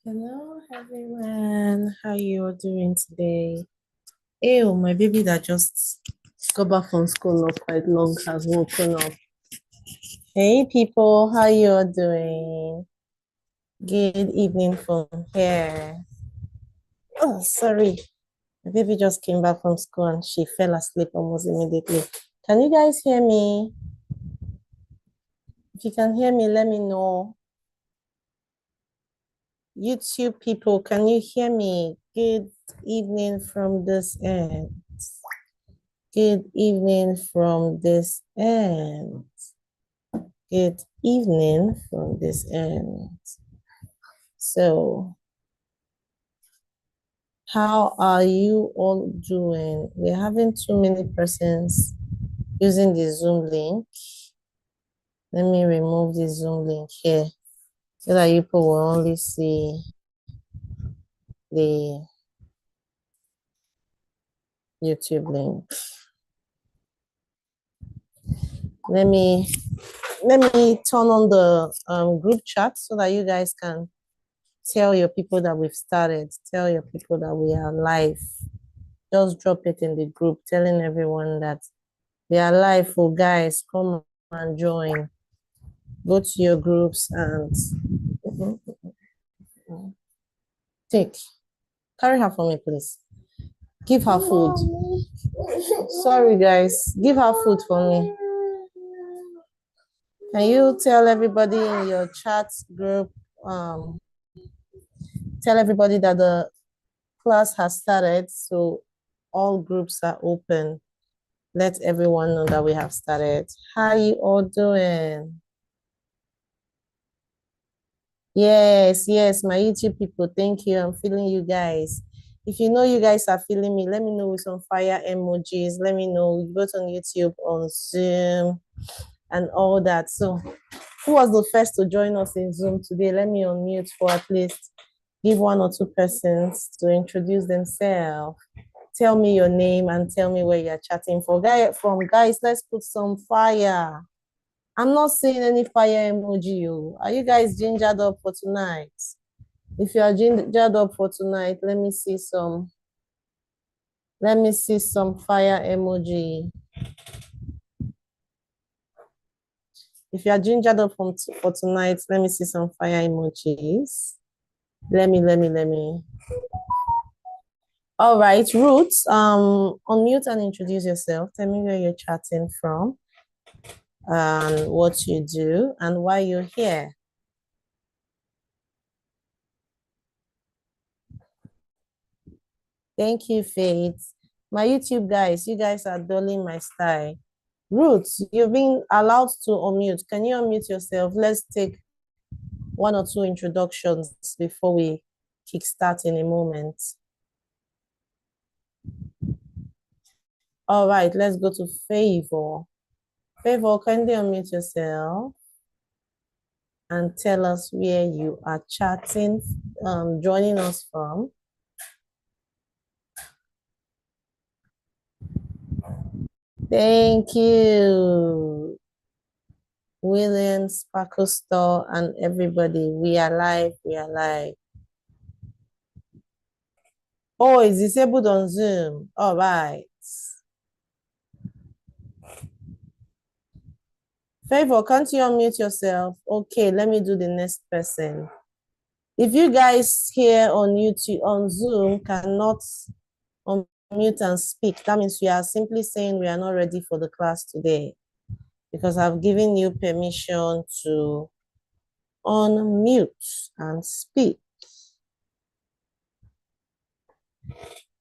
Hello, everyone. How you all doing today? Ew, my baby that just got back from school not quite long has woken up. Hey, people, how you all doing? Good evening from here. Oh, sorry. My baby just came back from school and she fell asleep almost immediately. Can you guys hear me? If you can hear me, let me know. YouTube people, can you hear me? Good evening from this end. Good evening from this end. Good evening from this end. So, how are you all doing? We're having too many persons using the Zoom link. Let me remove the Zoom link here so that you people will only see the YouTube link. Let me turn on the group chat so that you guys can tell your people that we've started. Tell your people that we are live. Just drop it in the group, telling everyone that we are live. Oh, guys, come and join. Go to your groups and carry her for me, please. Give her food. Sorry, guys. Give her food for me. Can you tell everybody in your chat group, tell everybody that the class has started, so all groups are open. Let everyone know that we have started. How you all doing? Yes, my YouTube people, thank you. I'm feeling you guys. If you know you guys are feeling me, let me know with some fire emojis. Let me know both on YouTube, on Zoom, and all that. So, who was the first to join us in Zoom today? Let me unmute for at least give one or two persons to introduce themselves. Tell me your name and tell me where you're chatting from. Guys, let's put some fire. I'm not seeing any fire emoji. Are you guys gingered up for tonight? If you are gingered up for tonight, let me see some fire emoji. If you are gingered up for tonight, let me see some fire emojis. Let me. All right, Roots, unmute and introduce yourself. Tell me where you're chatting from and what you do and why you're here. Thank you, Faith. My YouTube guys, you guys are dulling my style. Roots, you've been allowed to unmute. Can you unmute yourself? Let's take one or two introductions before we kickstart in a moment. All right, let's go to Favor. Favor, can you unmute yourself and tell us where you are chatting, joining us from? Thank you, William, Sparkle Store, and everybody. We are live. Oh, it's disabled on Zoom. All right. Favor, can't you unmute yourself? Okay, let me do the next person. If you guys here on YouTube, on Zoom, cannot unmute and speak, that means we are simply saying we are not ready for the class today because I've given you permission to unmute and speak.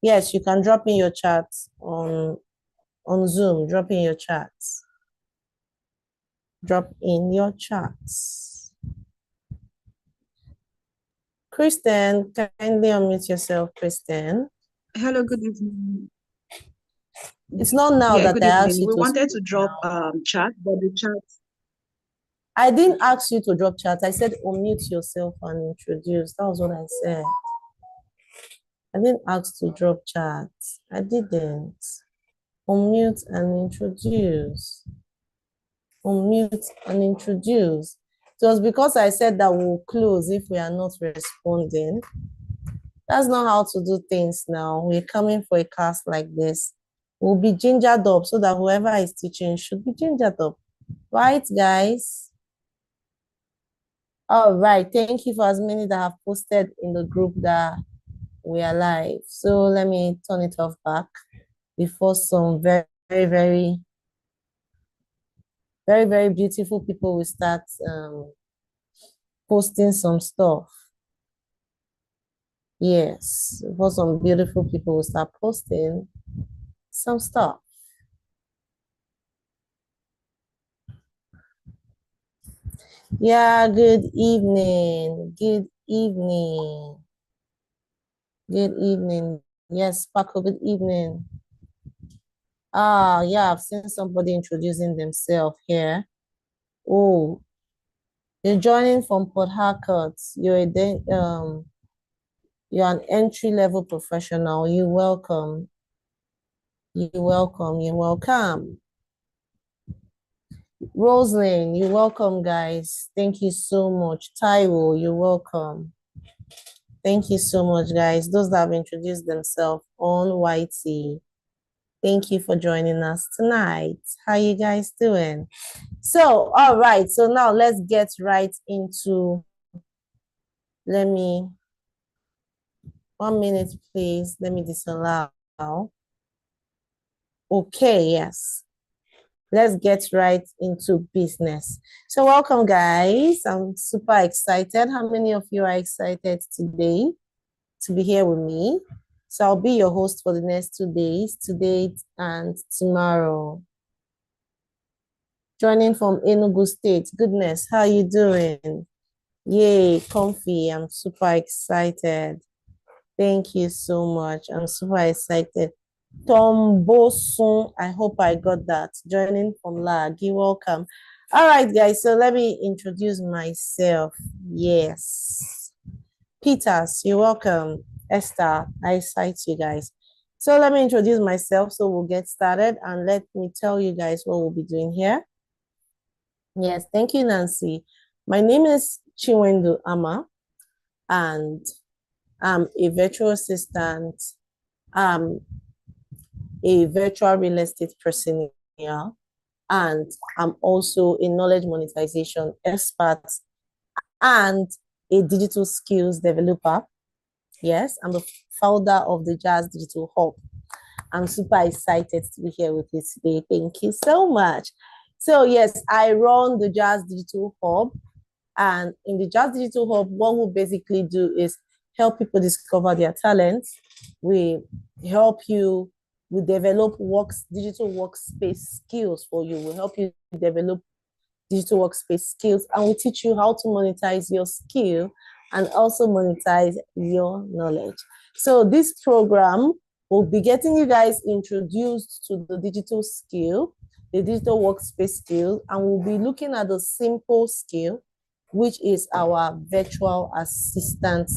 Yes, you can drop in your chat on Zoom. Drop in your chats. Drop in your chats. Kristen, kindly unmute yourself, Kristen. Hello, good evening. It's not now that good I evening. asked you We to wanted speak to drop chat, but the chat. I didn't ask you to drop chat. I said unmute yourself and introduce. That was what I said. I didn't ask to drop chat. I didn't. Unmute and introduce. Unmute and introduce. It was because I said that we'll close if we are not responding. That's not how to do things now. We're coming for a class like this. We'll be gingered up so that whoever is teaching should be gingered up. Right, guys? All right. Thank you for as many that have posted in the group that we are live. So let me turn it off back before some very, very, very, very, very beautiful people will start posting some stuff. Yes, before some beautiful people will start posting some stuff. Yeah, good evening. Good evening. Good evening. Yes, Paco, good evening. Yeah, I've seen somebody introducing themselves here. Oh, you're joining from Port Harcourt. You're an entry-level professional. You're welcome. You're welcome. You're welcome. Rosalind, you're welcome, guys. Thank you so much. Taiwo, you're welcome. Thank you so much, guys. Those that have introduced themselves on YT, thank you for joining us tonight. How you guys doing? So, all right. So now let's get right into, 1 minute, please. Let me disallow. Okay, yes. Let's get right into business. So welcome, guys. I'm super excited. How many of you are excited today to be here with me? So I'll be your host for the next 2 days, today and tomorrow. Joining from Enugu State. Goodness, how you doing? Yay, comfy. I'm super excited. Thank you so much. I'm super excited. Tombosun, I hope I got that. Joining from Lag, you're welcome. All right, guys, so let me introduce myself. Yes. Peters, you're welcome. Esther, I cite you guys. So let me introduce myself so we'll get started and let me tell you guys what we'll be doing here. Yes, thank you, Nancy. My name is Chinwendu Ama, and I'm a virtual assistant, a virtual real estate personnel, and I'm also a knowledge monetization expert and a digital skills developer. Yes, I'm the founder of the Jazz Digital Hub. I'm super excited to be here with you today. Thank you so much. So yes, I run the Jazz Digital Hub. And in the Jazz Digital Hub, what we basically do is help people discover their talents. We help you, we develop digital workspace skills for you. We help you develop digital workspace skills, and we teach you how to monetize your skill and also monetize your knowledge. So this program will be getting you guys introduced to the digital skill, the digital workspace skill, and we'll be looking at the simple skill, which is our virtual assistant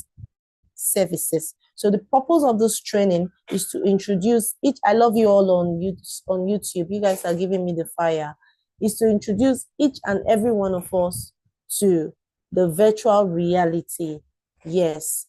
services. So the purpose of this training is to introduce each, I love you all on YouTube. You guys are giving me the fire. Is to introduce each and every one of us to the virtual reality. Yes.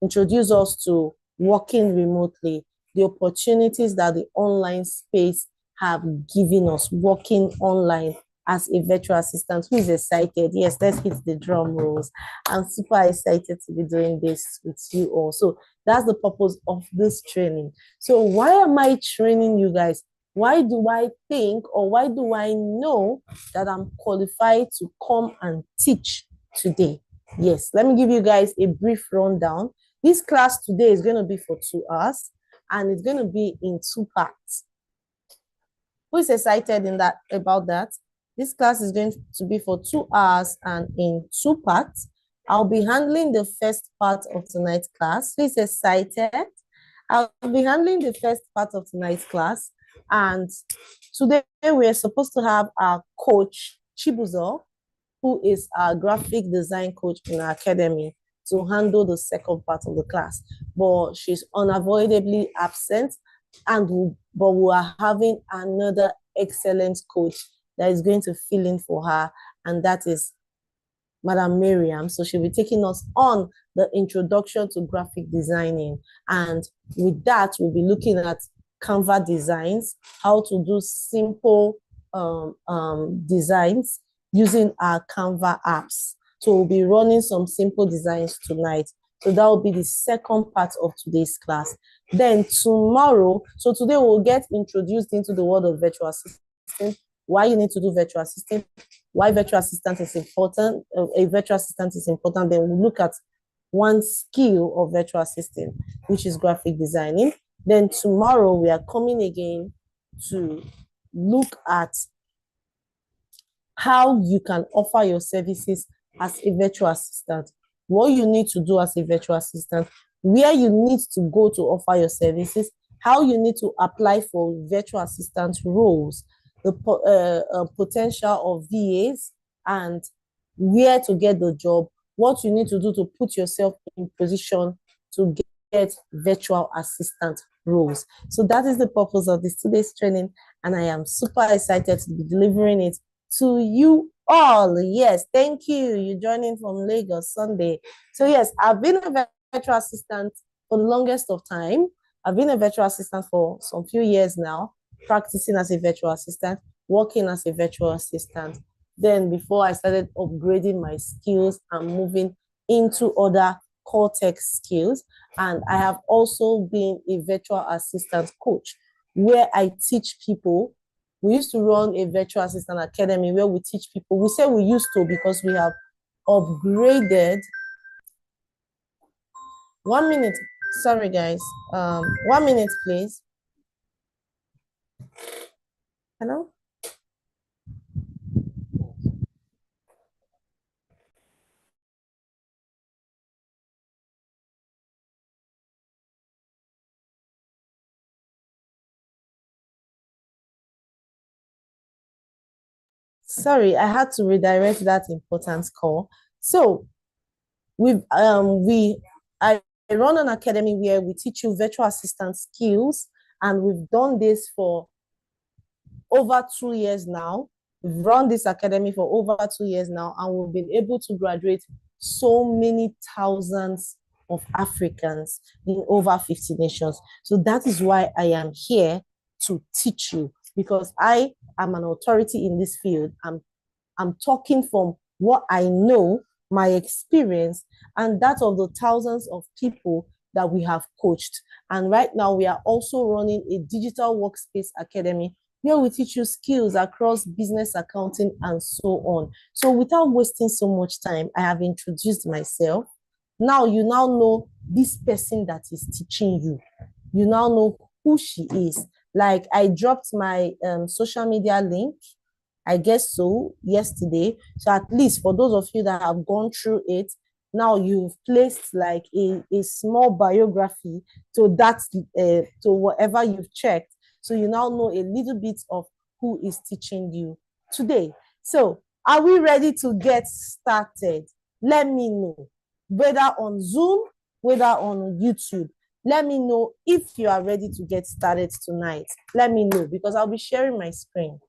Introduce us to working remotely, the opportunities that the online space have given us, working online as a virtual assistant. Who is excited? Yes, let's hit the drum rolls. I'm super excited to be doing this with you all. So that's the purpose of this training. So why am I training you guys? Why do I think, or why do I know that I'm qualified to come and teach today? Yes, let me give you guys a brief rundown. This class today is going to be for 2 hours, and it's going to be in 2 parts. Who is excited about that? This class is going to be for 2 hours and in 2 parts. I'll be handling the first part of tonight's class. Who is excited? I'll be handling the first part of tonight's class. And today we're supposed to have our coach, Chibuzo, who is our graphic design coach in our academy, to handle the second part of the class. But she's unavoidably absent, but we are having another excellent coach that is going to fill in for her, and that is Madam Miriam. So she'll be taking us on the introduction to graphic designing. And with that, we'll be looking at Canva designs, how to do simple designs using our Canva apps. So we'll be running some simple designs tonight. So that will be the second part of today's class. Then tomorrow, so today we'll get introduced into the world of virtual assistant, why you need to do virtual assistant, why virtual assistant is important, a virtual assistant is important. Then we'll look at one skill of virtual assistant, which is graphic designing. Then tomorrow we are coming again to look at how you can offer your services as a virtual assistant, what you need to do as a virtual assistant, where you need to go to offer your services, how you need to apply for virtual assistant roles, the potential of VAs, and where to get the job, what you need to do to put yourself in position to get virtual assistant roles. So that is the purpose of this today's training, and I am super excited to be delivering it to you all. Yes, thank you. You're joining from Lagos Sunday. So yes, I've been a virtual assistant for the longest of time. I've been a virtual assistant for some few years now, practicing as a virtual assistant, working as a virtual assistant. Then before I started upgrading my skills and moving into other core tech skills. And I have also been a virtual assistant coach where I teach people. We used to run a virtual assistant academy where we teach people. We say we used to because we have upgraded. 1 minute. Sorry, guys. 1 minute, please. Hello? Sorry, I had to redirect that important call. So I run an academy where we teach you virtual assistant skills, and we've done this for over 2 years now. We've run this academy for over 2 years now, and we've been able to graduate so many thousands of Africans in over 50 nations. So that is why I am here to teach you, because I am an authority in this field. I'm talking from what I know, my experience, and that of the thousands of people that we have coached. And right now, we are also running a digital workspace academy where we teach you skills across business accounting and so on. So without wasting so much time, I have introduced myself. Now you now know this person that is teaching you. You now know who she is. Like I dropped my social media link, I guess so, yesterday. So at least for those of you that have gone through it, now you've placed like a small biography to that, to whatever you've checked. So you now know a little bit of who is teaching you today. So are we ready to get started? Let me know, whether on Zoom, whether on YouTube. Let me know if you are ready to get started tonight. Let me know, because I'll be sharing my screen.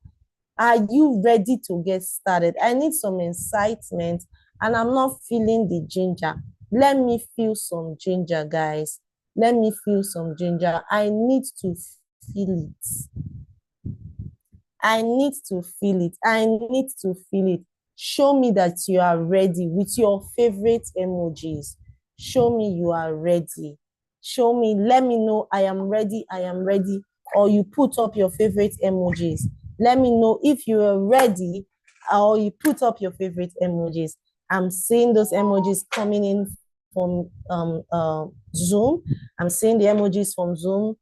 Are you ready to get started? I need some incitement, and I'm not feeling the ginger. Let me feel some ginger, guys. Let me feel some ginger. I need to feel it. I need to feel it. I need to feel it. Show me that you are ready with your favorite emojis. Show me you are ready. Show me, let me know I am ready, I am ready. Or you put up your favorite emojis. Let me know if you are ready, or you put up your favorite emojis. I'm seeing those emojis coming in from Zoom. I'm seeing the emojis from Zoom.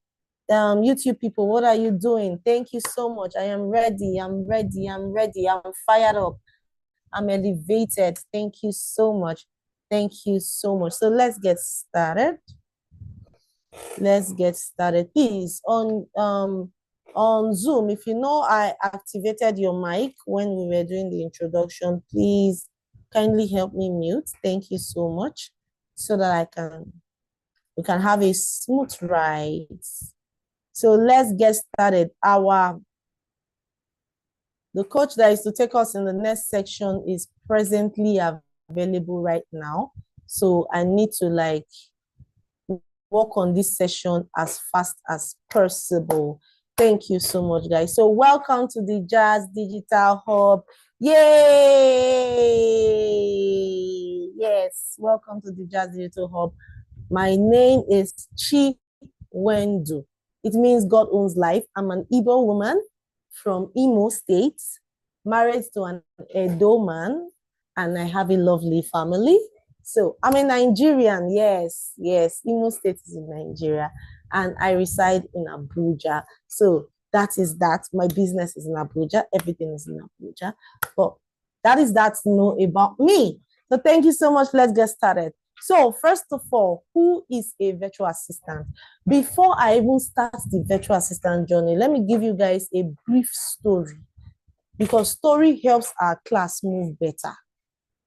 YouTube people, what are you doing? Thank you so much. I am ready. I'm ready. I'm ready. I'm fired up. I'm elevated. Thank you so much. Thank you so much. So let's get started. Let's get started. Please, on Zoom, if you know I activated your mic when we were doing the introduction, please kindly help me mute. Thank you so much, so that we can have a smooth ride. So let's get started. The coach that is to take us in the next section is presently available right now. So I need to like work on this session as fast as possible. Thank you so much, guys. So welcome to the Jazz Digital Hub. Yay! Yes, welcome to the Jazz Digital Hub. My name is Chi Wendu. It means God owns life. I'm an Igbo woman from Imo State, married to an Edo man, and I have a lovely family. So I'm a Nigerian, yes. Imo State is in Nigeria, and I reside in Abuja. So that is that. My business is in Abuja. Everything is in Abuja. But that is that to know about me. So thank you so much. Let's get started. So first of all, who is a virtual assistant? Before I even start the virtual assistant journey, let me give you guys a brief story, because story helps our class move better.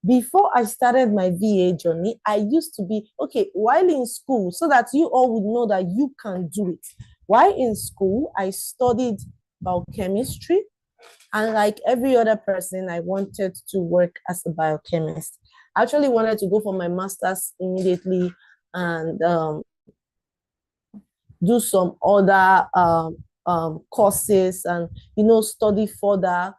Before I started my VA journey, I used to be, okay, while in school, so that you all would know that you can do it. While in school, I studied biochemistry, and like every other person, I wanted to work as a biochemist. I actually wanted to go for my master's immediately and do some other courses and, study further,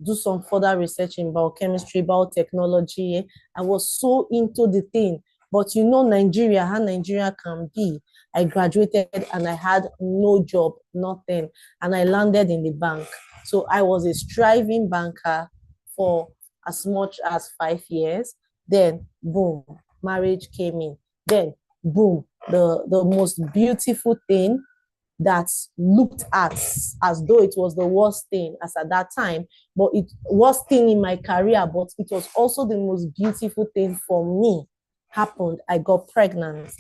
do some further research in biochemistry, biotechnology. I was so into the thing. But Nigeria, how Nigeria can be. I graduated and I had no job, nothing. And I landed in the bank. So I was a striving banker for as much as 5 years. Then, boom, marriage came in. Then, boom, the most beautiful thing that looked at as though it was the worst thing as at that time, but it worst thing in my career, but it was also the most beautiful thing for me happened. I got pregnant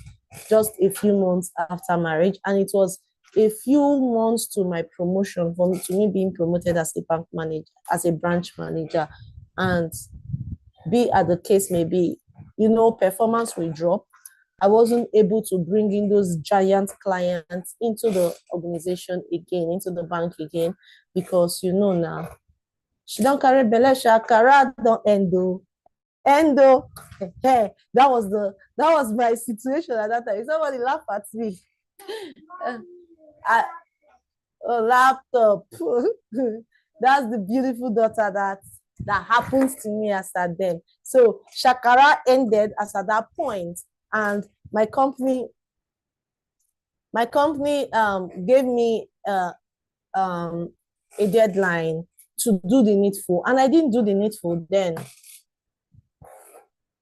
just a few months after marriage, and it was a few months to my promotion, to me being promoted as a bank manager, as a branch manager. And be as the case may be, performance will drop. I wasn't able to bring in those giant clients into the organization again, into the bank again, because now, she don't carry belle, shakara don't endo. Hey, that was my situation at that time. Somebody laughed at me. I, a laptop. That's the beautiful daughter that happens to me as at then. So Shakara ended as at that point, and my company gave me a deadline to do the needful, and I didn't do the needful. Then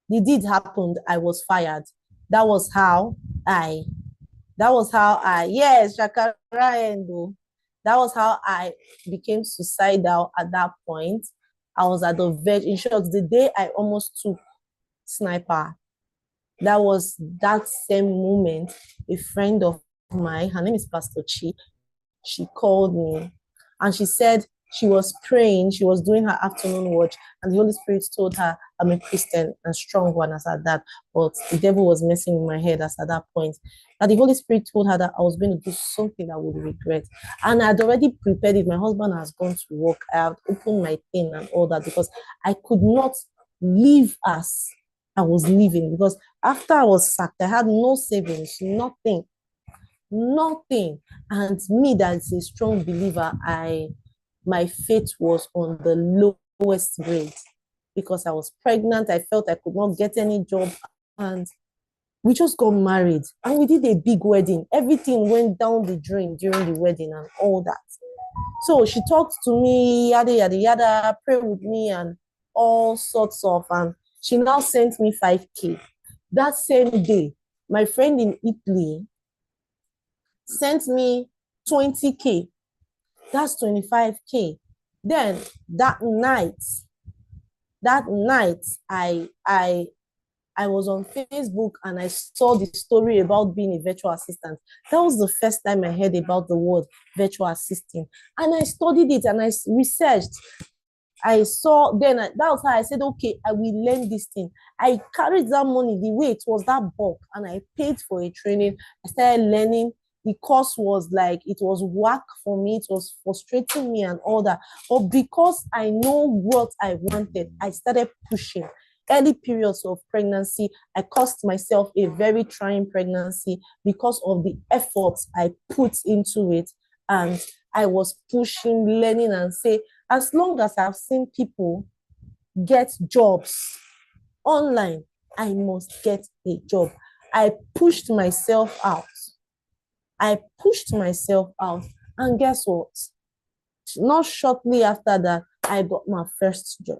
the deed happened. I was fired. That was how I yes, Shakara Endo. That was how I became suicidal at that point. I was at the verge. In short, the day I almost took sniper, that was that same moment. A friend of mine, her name is Pastor Chi, she called me and she said she was praying, she was doing her afternoon watch, and the Holy Spirit told her, I'm a Christian and strong one as at that, but the devil was messing with my head as at that point. And the Holy Spirit told her that I was going to do something I would regret. And I'd already prepared it. My husband has gone to work. I had opened my thing and all that, because I could not live as I was living, because after I was sacked, I had no savings, nothing. And me, that's a strong believer, my faith was on the lowest grade, because I was pregnant. I felt I could not get any job, and we just got married and we did a big wedding. Everything went down the drain during the wedding and all that. So she talked to me, yada yada yada, pray with me and all sorts of, and she now sent me 5K. That same day, my friend in Italy sent me 20K. That's 25K. Then that night, I was on Facebook and I saw the story about being a virtual assistant. That was the first time I heard about the word virtual assistant. And I studied it and I researched. I saw, then that was how I said, okay, I will learn this thing. I carried that money the way it was, that bulk, and I paid for a training. I started learning. The course was like, it was work for me. It was frustrating me and all that. But because I know what I wanted, I started pushing. early periods of pregnancy, I caused myself a very trying pregnancy because of the efforts I put into it. And I was pushing, learning, and say, as long as I've seen people get jobs online, I must get a job. I pushed myself out. And guess what? Not shortly after that, I got my first job.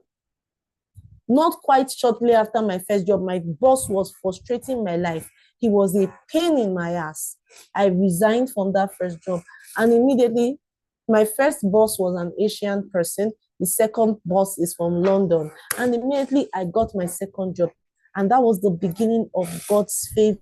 Not quite shortly after my first job, my boss was frustrating my life. He was a pain in my ass. I resigned from that first job. And immediately, my first boss was an Asian person. The second boss is from London. And immediately, I got my second job. And that was the beginning of God's favor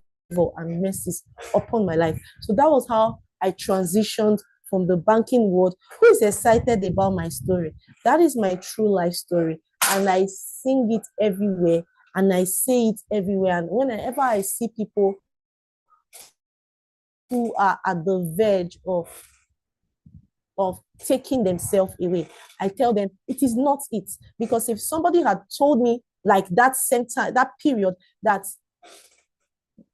and mercies upon my life. So that was how I transitioned from the banking world. Who is excited about my story? That is my true life story. And I sing it everywhere and I say it everywhere. And whenever I see people who are at the verge of taking themselves away, I tell them it is not it. Because if somebody had told me like that same time, that period, that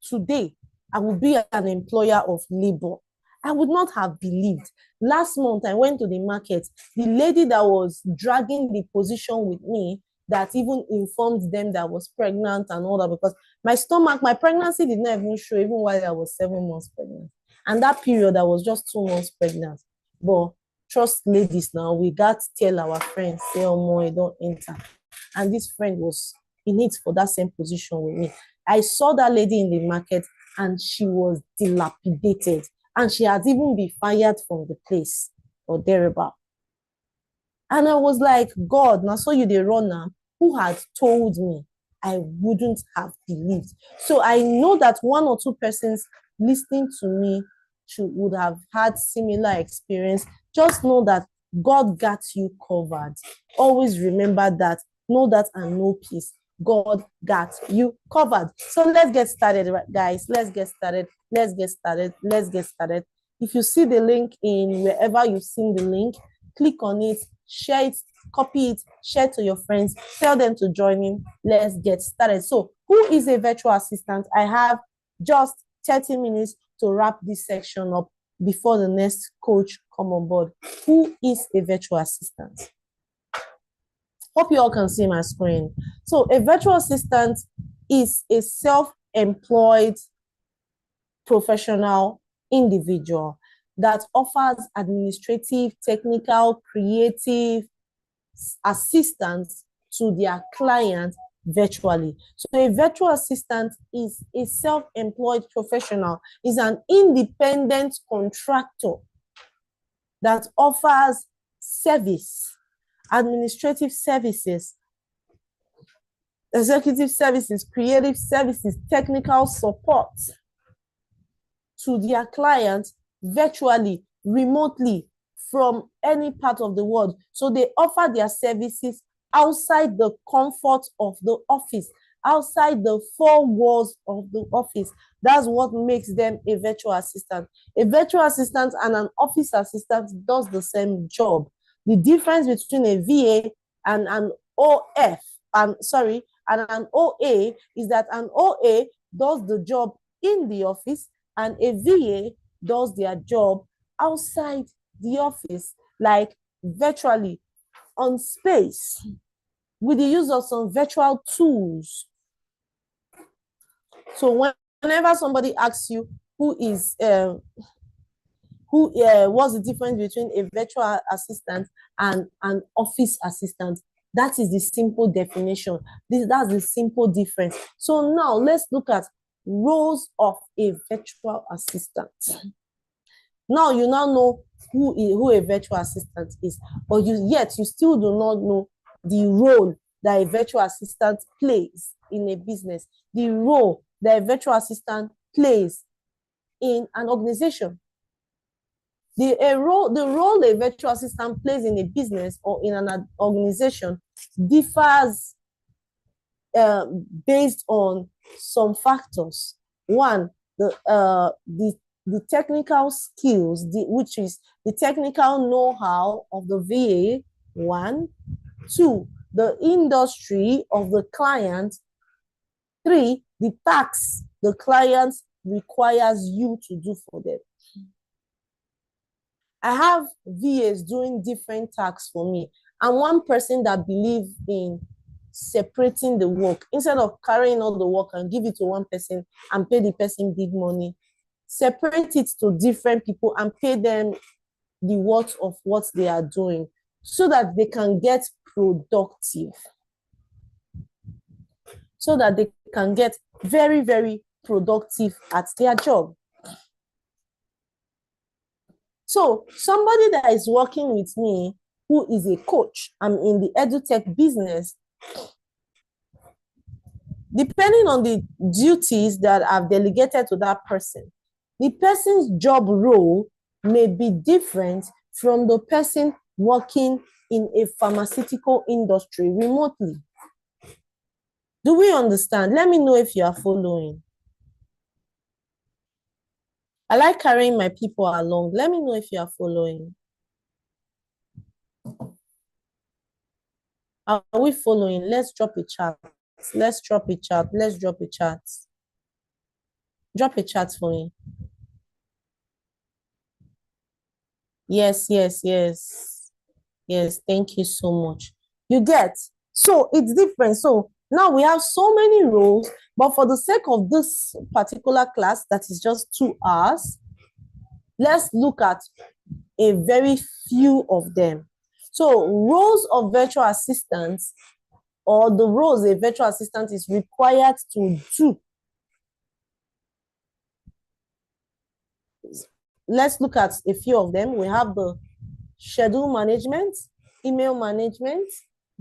today I would be an employer of labor, I would not have believed. Last month, I went to the market. The lady that was dragging the position with me, that even informed them that I was pregnant and all that, because my pregnancy did not even show even while I was 7 months pregnant. And that period, I was just 2 months pregnant. But trust ladies now, we got to tell our friends, say, oh, more, don't enter. And this friend was in it for that same position with me. I saw that lady in the market and she was dilapidated. And she had even been fired from the place or thereabout. And I was like, God, now so you the runner who had told me, I wouldn't have believed. So I know that one or two persons listening to me would have had similar experience. Just know that God got you covered. Always remember that. Know that and know peace. God got you covered. So let's get started, guys. Let's get started. If you see the link in wherever you've seen the link, click on it, share it, copy it, share it to your friends, tell them to join in. Let's get started. So who is a virtual assistant? I have just 30 minutes to wrap this section up before the next coach come on board. Who is a virtual assistant? Hope you all can see my screen. So a virtual assistant is a self-employed professional individual that offers administrative, technical, creative assistance to their clients virtually. So a virtual assistant is a self-employed professional, is an independent contractor that offers service, administrative services, executive services, creative services, technical support to their clients virtually, remotely, from any part of the world. So they offer their services outside the comfort of the office, outside the four walls of the office. That's what makes them a virtual assistant. A virtual assistant and an office assistant does the same job. The difference between a VA and an and an OA is that an OA does the job in the office and a VA does their job outside the office, like virtually on space, with the use of some virtual tools. So whenever somebody asks you what's the difference between a virtual assistant and an office assistant, that is the simple definition. That's the simple difference. So now let's look at roles of a virtual assistant. Now you now know who a virtual assistant is, but you still do not know the role that a virtual assistant plays in a business, the role that a virtual assistant plays in an organization. The role a virtual assistant plays in a business or in an organization differs based on some factors. One, the technical skills, which is the technical know-how of the VA. One, two, the industry of the client. 3, the tax the client requires you to do for them. I have VAs doing different tasks for me. I'm one person that believes in separating the work. Instead of carrying all the work and give it to one person and pay the person big money, separate it to different people and pay them the worth of what they are doing so that they can get productive. So that they can get very, very productive at their job. So somebody that is working with me who is a coach, I'm in the edutech business, depending on the duties that I've delegated to that person, the person's job role may be different from the person working in a pharmaceutical industry remotely. Do we understand? Let me know if you are following. I like carrying my people along. Let me know if you are following. Are we following? Let's drop a chat. Let's drop a chat. Let's drop a chat. Drop a chat for me. Yes, yes, yes. Yes, thank you so much. You get? So it's different. So now we have so many roles, but for the sake of this particular class that is just 2 hours, let's look at a very few of them. So roles of virtual assistants, or the roles a virtual assistant is required to do. Let's look at a few of them. We have the schedule management, email management,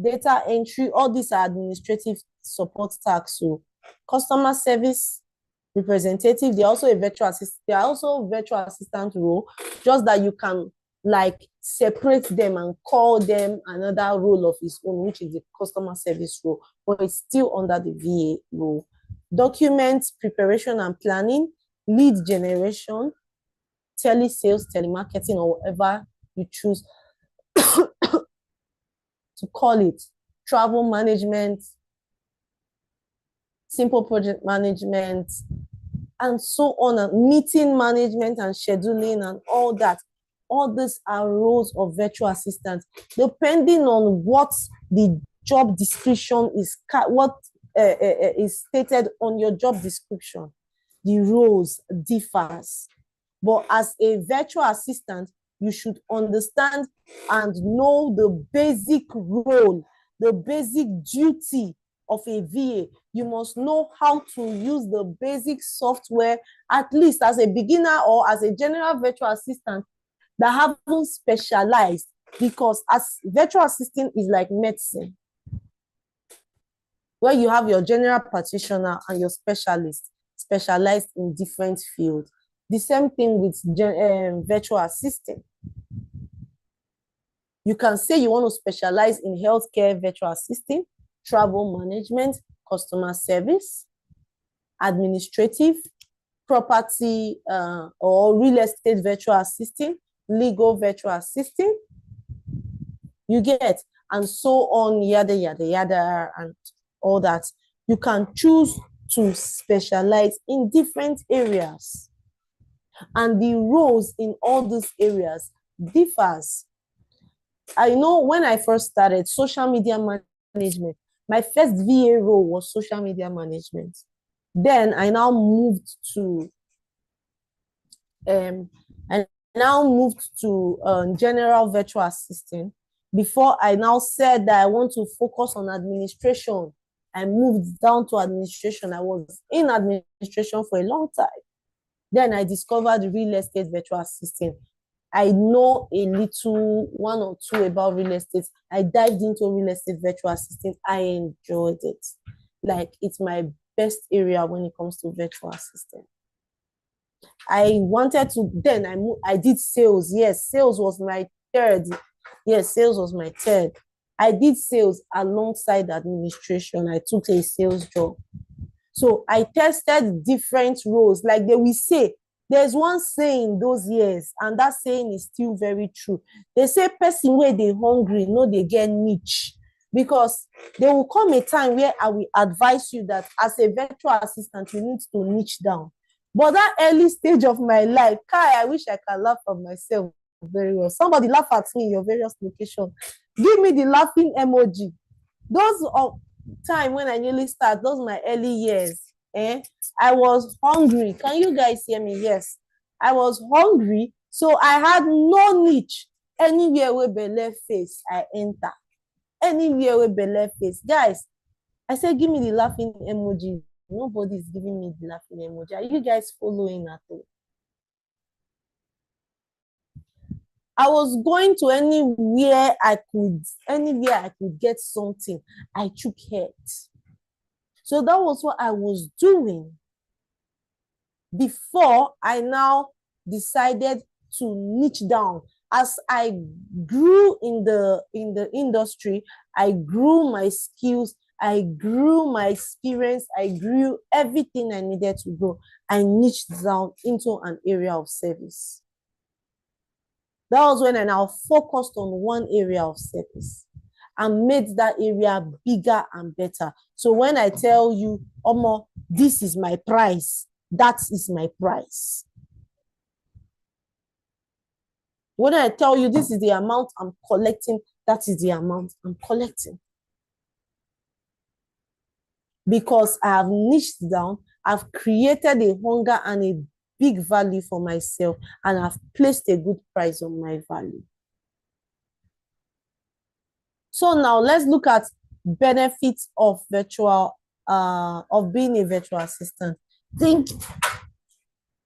data entry. All these are administrative support tasks. So customer service representative, they're also a virtual assistant. They are also virtual assistant role, just that you can like separate them and call them another role of its own, which is the customer service role, but it's still under the VA role. Document preparation and planning, lead generation, telesales, telemarketing, or whatever you choose to call it, travel management, simple project management, and so on, and meeting management and scheduling and all that. All these are roles of virtual assistants, depending on what the job description is, what is stated on your job description. The roles differs. But as a virtual assistant, you should understand and know the basic role, the basic duty of a VA. You must know how to use the basic software, at least as a beginner or as a general virtual assistant that haven't specialized, because as virtual assistant is like medicine, where you have your general practitioner and your specialist specialized in different fields. The same thing with virtual assistant. You can say you want to specialize in healthcare virtual assistant, travel management, customer service, administrative, property or real estate virtual assistant, legal virtual assistant. You get, and so on, yada, yada, yada, and all that. You can choose to specialize in different areas. And the roles in all these areas differs. I know when I first started social media management, my first VA role was social media management. Then I now moved to general virtual assistant. Before I now said that I want to focus on administration, I moved down to administration. I was in administration for a long time. Then I discovered the real estate virtual assistant. I know a little, 1 or 2 about real estate. I dived into real estate virtual assistant. I enjoyed it. Like, it's my best area when it comes to virtual assistant. I wanted to, then I did sales. Yes, sales was my third. Yes, sales was my third. I did sales alongside administration. I took a sales job. So I tested different roles. Like they will say, there's one saying those years, and that saying is still very true. They say, person where they hungry, no, they get niche. because there will come a time where I will advise you that as a virtual assistant, you need to niche down. But that early stage of my life, Kai, I wish I could laugh at myself very well. Somebody laugh at me in your various locations. Give me the laughing emoji. Those of time when I nearly start, those my early years, I was hungry. Can you guys hear me? Yes. I was hungry, so I had no niche. Anywhere where belle face, I enter. Anywhere where belle face. Guys, I said, give me the laughing emoji. Nobody's giving me the laughing emoji. Are you guys following at all? I was going to anywhere I could get something. I took it. So that was what I was doing before I now decided to niche down. As I grew in the industry, I grew my skills, I grew my experience, I grew everything I needed to grow. I niched down into an area of service. That was when I now focused on one area of service and made that area bigger and better. So when I tell you, Omo, this is my price, that is my price. When I tell you this is the amount I'm collecting, that is the amount I'm collecting. Because I have niched down, I've created a hunger and a big value for myself, and I've placed a good price on my value. So now let's look at benefits of of being a virtual assistant.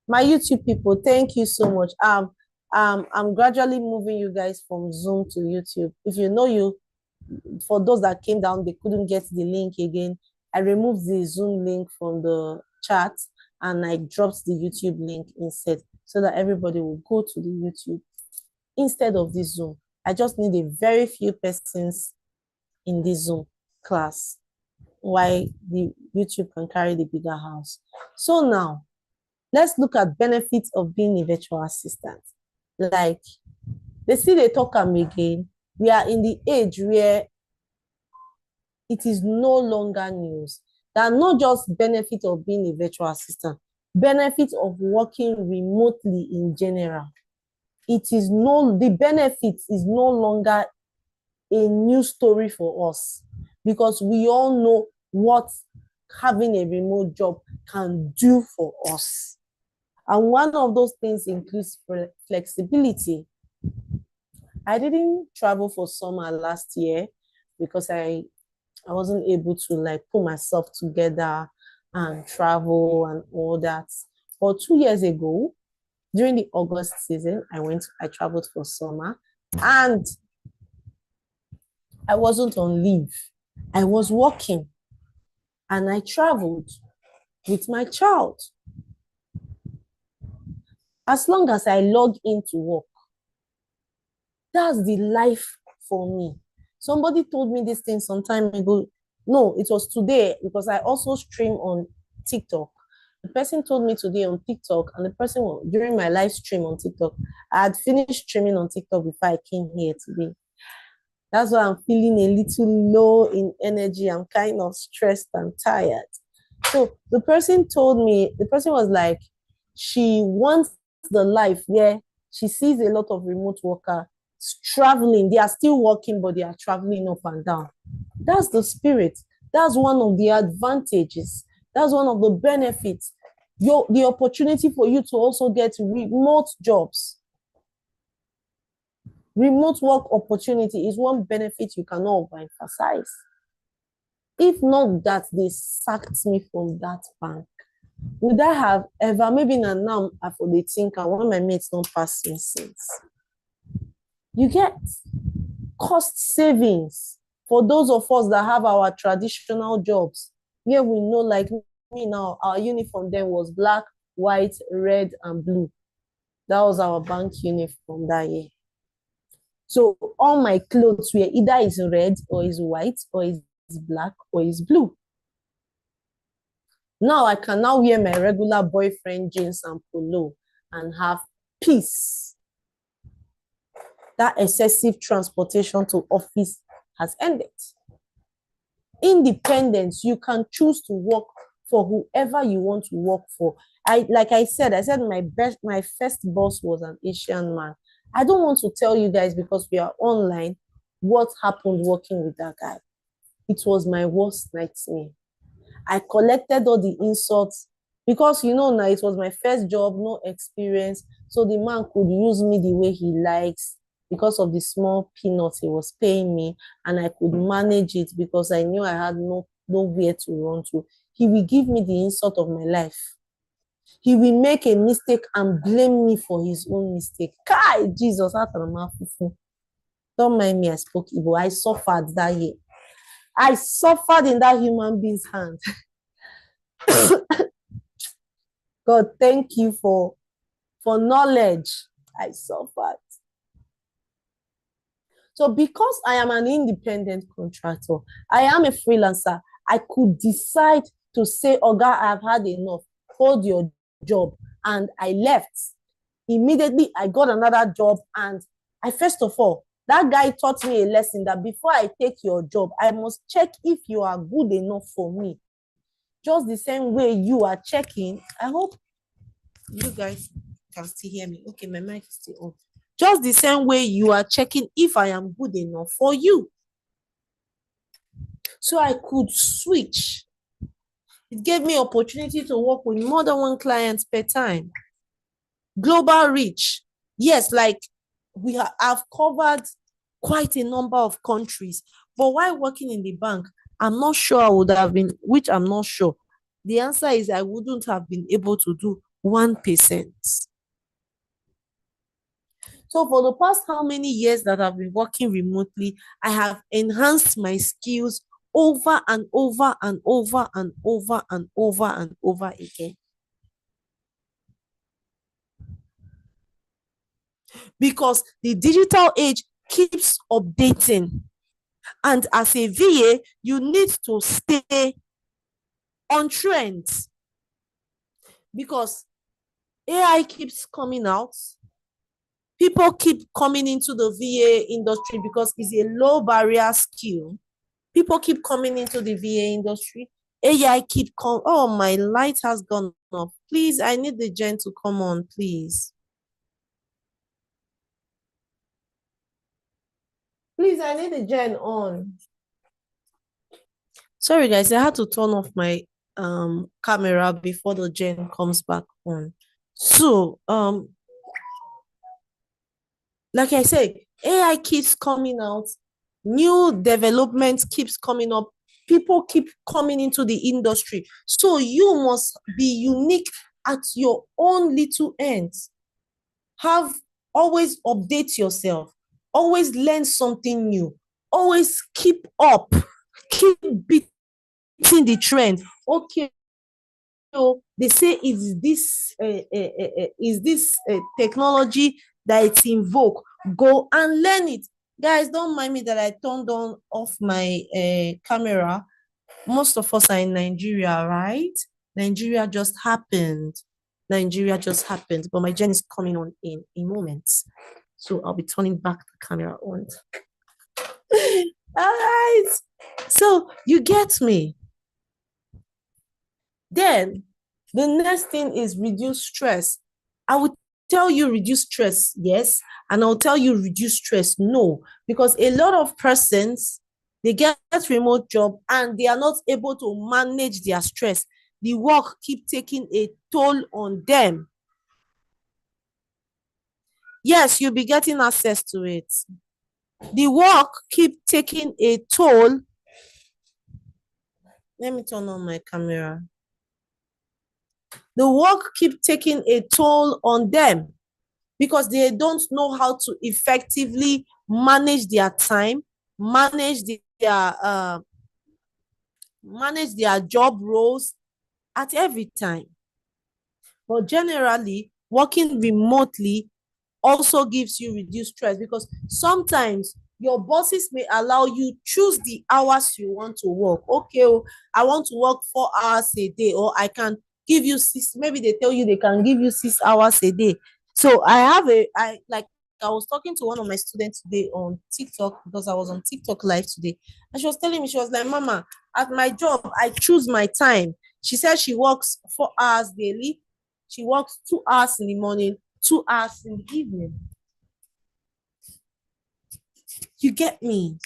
My YouTube people, thank you so much. I'm gradually moving you guys from Zoom to YouTube. If you know for those that came down, they couldn't get the link again. I removed the Zoom link from the chat and I dropped the YouTube link instead so that everybody will go to the YouTube instead of this Zoom. I just need a very few persons in this Zoom class while the YouTube can carry the bigger house. So now, let's look at benefits of being a virtual assistant. Like, they talk again. We are in the age where it is no longer news. There are not just benefits of being a virtual assistant, benefits of working remotely in general. The benefits is no longer a new story for us because we all know what having a remote job can do for us. And one of those things includes flexibility. I didn't travel for summer last year because I wasn't able to like put myself together and travel and all that. But 2 years ago, during the August season, I traveled for summer and I wasn't on leave. I was working and I traveled with my child. As long as I log into work, that's the life for me. Somebody told me this thing some time ago. No, it was today because I also stream on TikTok. The person told me today on TikTok, and the person during my live stream on TikTok, I had finished streaming on TikTok before I came here today. That's why I'm feeling a little low in energy. I'm kind of stressed and tired. So the person was like, she wants the life where she sees a lot of remote workers traveling. They are still working, but they are traveling up and down. That's the spirit. That's one of the advantages. That's one of the benefits. The opportunity for you to also get remote jobs. Remote work opportunity is one benefit you cannot overemphasize. If not that they sacked me from that bank, would I have ever, maybe now I for the think and one of my mates don't pass me since. You get cost savings for those of us that have our traditional jobs. Here we know, like me now, our uniform then was black, white, red, and blue. That was our bank uniform that year. So all my clothes were either is red or is white or is black or is blue. Now I can now wear my regular boyfriend jeans and polo and have peace. That excessive transportation to office has ended. Independence, you can choose to work for whoever you want to work for. I said, my first boss was an Asian man. I don't want to tell you guys because we are online what happened working with that guy. It was my worst nightmare. I collected all the insults because now it was my first job, no experience. So the man could use me the way he likes because of the small peanuts he was paying me, and I could manage it because I knew I had nowhere to run to. He will give me the insult of my life. He will make a mistake and blame me for his own mistake. Kai, Jesus, don't mind me, I spoke Igbo. I suffered that year. I suffered in that human being's hand. God, thank you for knowledge. I suffered. So because I am an independent contractor, I am a freelancer, I could decide to say, Oga, I've had enough. Hold your job. And I left. Immediately, I got another job. And first of all, that guy taught me a lesson that before I take your job, I must check if you are good enough for me. Just the same way you are checking. I hope you guys can still hear me. Okay, my mic is still on. Just the same way you are checking if I am good enough for you. So I could switch. It gave me opportunity to work with more than one client per time. Global reach. Yes, like I've covered quite a number of countries. But while working in the bank, I'm not sure I would have been, which I'm not sure. The answer is I wouldn't have been able to do 1%. So for the past how many years that I've been working remotely, I have enhanced my skills over and over and over and over and over and over again. Because the digital age keeps updating. And as a VA, you need to stay on trend. Because AI keeps coming out. People keep coming into the VA industry because it's a low barrier skill. People keep coming into the VA industry. AI keep coming. Oh, my light has gone off. Please, I need the gen to come on, please. Please, I need the gen on. Sorry, guys, I had to turn off my camera before the gen comes back on. So, like I said, AI keeps coming out, new development keeps coming up, people keep coming into the industry. So you must be unique at your own little ends. Always update yourself, always learn something new, always keep up, keep beating the trend. Okay, so they say is this technology that it's in vogue, go and learn it. Guys, don't mind me that I turned off my camera. Most of us are in Nigeria, right? Nigeria just happened. But my gen is coming on in moments. So I'll be turning back the camera on. All right. So you get me. Then the next thing is reduce stress. I would tell you reduce stress, yes, and I'll tell you reduce stress, no, because a lot of persons, they get remote job and they are not able to manage their stress. The work keep taking a toll on them. Yes, you'll be getting access to it. The work keep taking a toll. Let me turn on my camera. The work keep taking a toll on them because they don't know how to effectively manage their time, manage their job roles at every time. But generally, working remotely also gives you reduced stress because sometimes your bosses may allow you choose the hours you want to work. Okay, I want to work 4 hours a day, or I can give you 6. Maybe they tell you they can give you 6 hours a day. So I I was talking to one of my students today on TikTok because I was on TikTok live today. And she was telling me, she was like, Mama, at my job, I choose my time. She said she works 4 hours daily. She works 2 hours in the morning, 2 hours in the evening. You get me?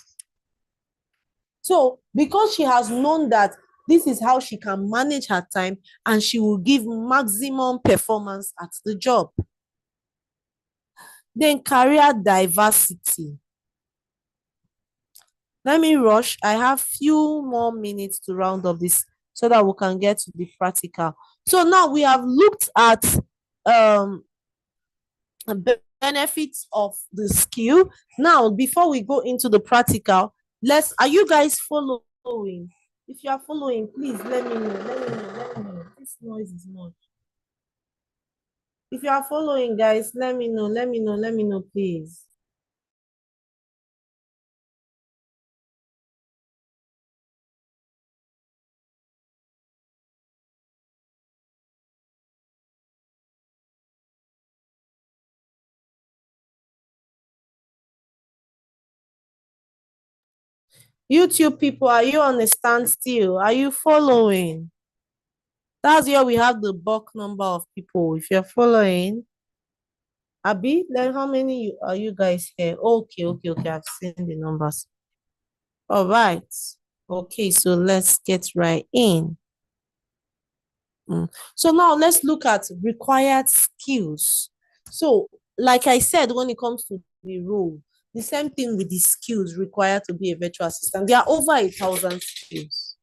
So because she has known that this is how she can manage her time and she will give maximum performance at the job. Then career diversity. Let me rush. I have few more minutes to round up this so that we can get to the practical. So now we have looked at benefits of the skill. Now, before we go into the practical, are you guys following? If you are following, please let me know. Let me know. This noise is much. If you are following, guys, let me know, please. YouTube people, are you on a standstill? Are you following? That's where we have the bulk number of people. If you're following, Abby, then how many are you guys here? Okay. I've seen the numbers. All right. Okay, so let's get right in. So now let's look at required skills. So, like I said, when it comes to the role, the same thing with the skills required to be a virtual assistant. There are over 1,000 skills.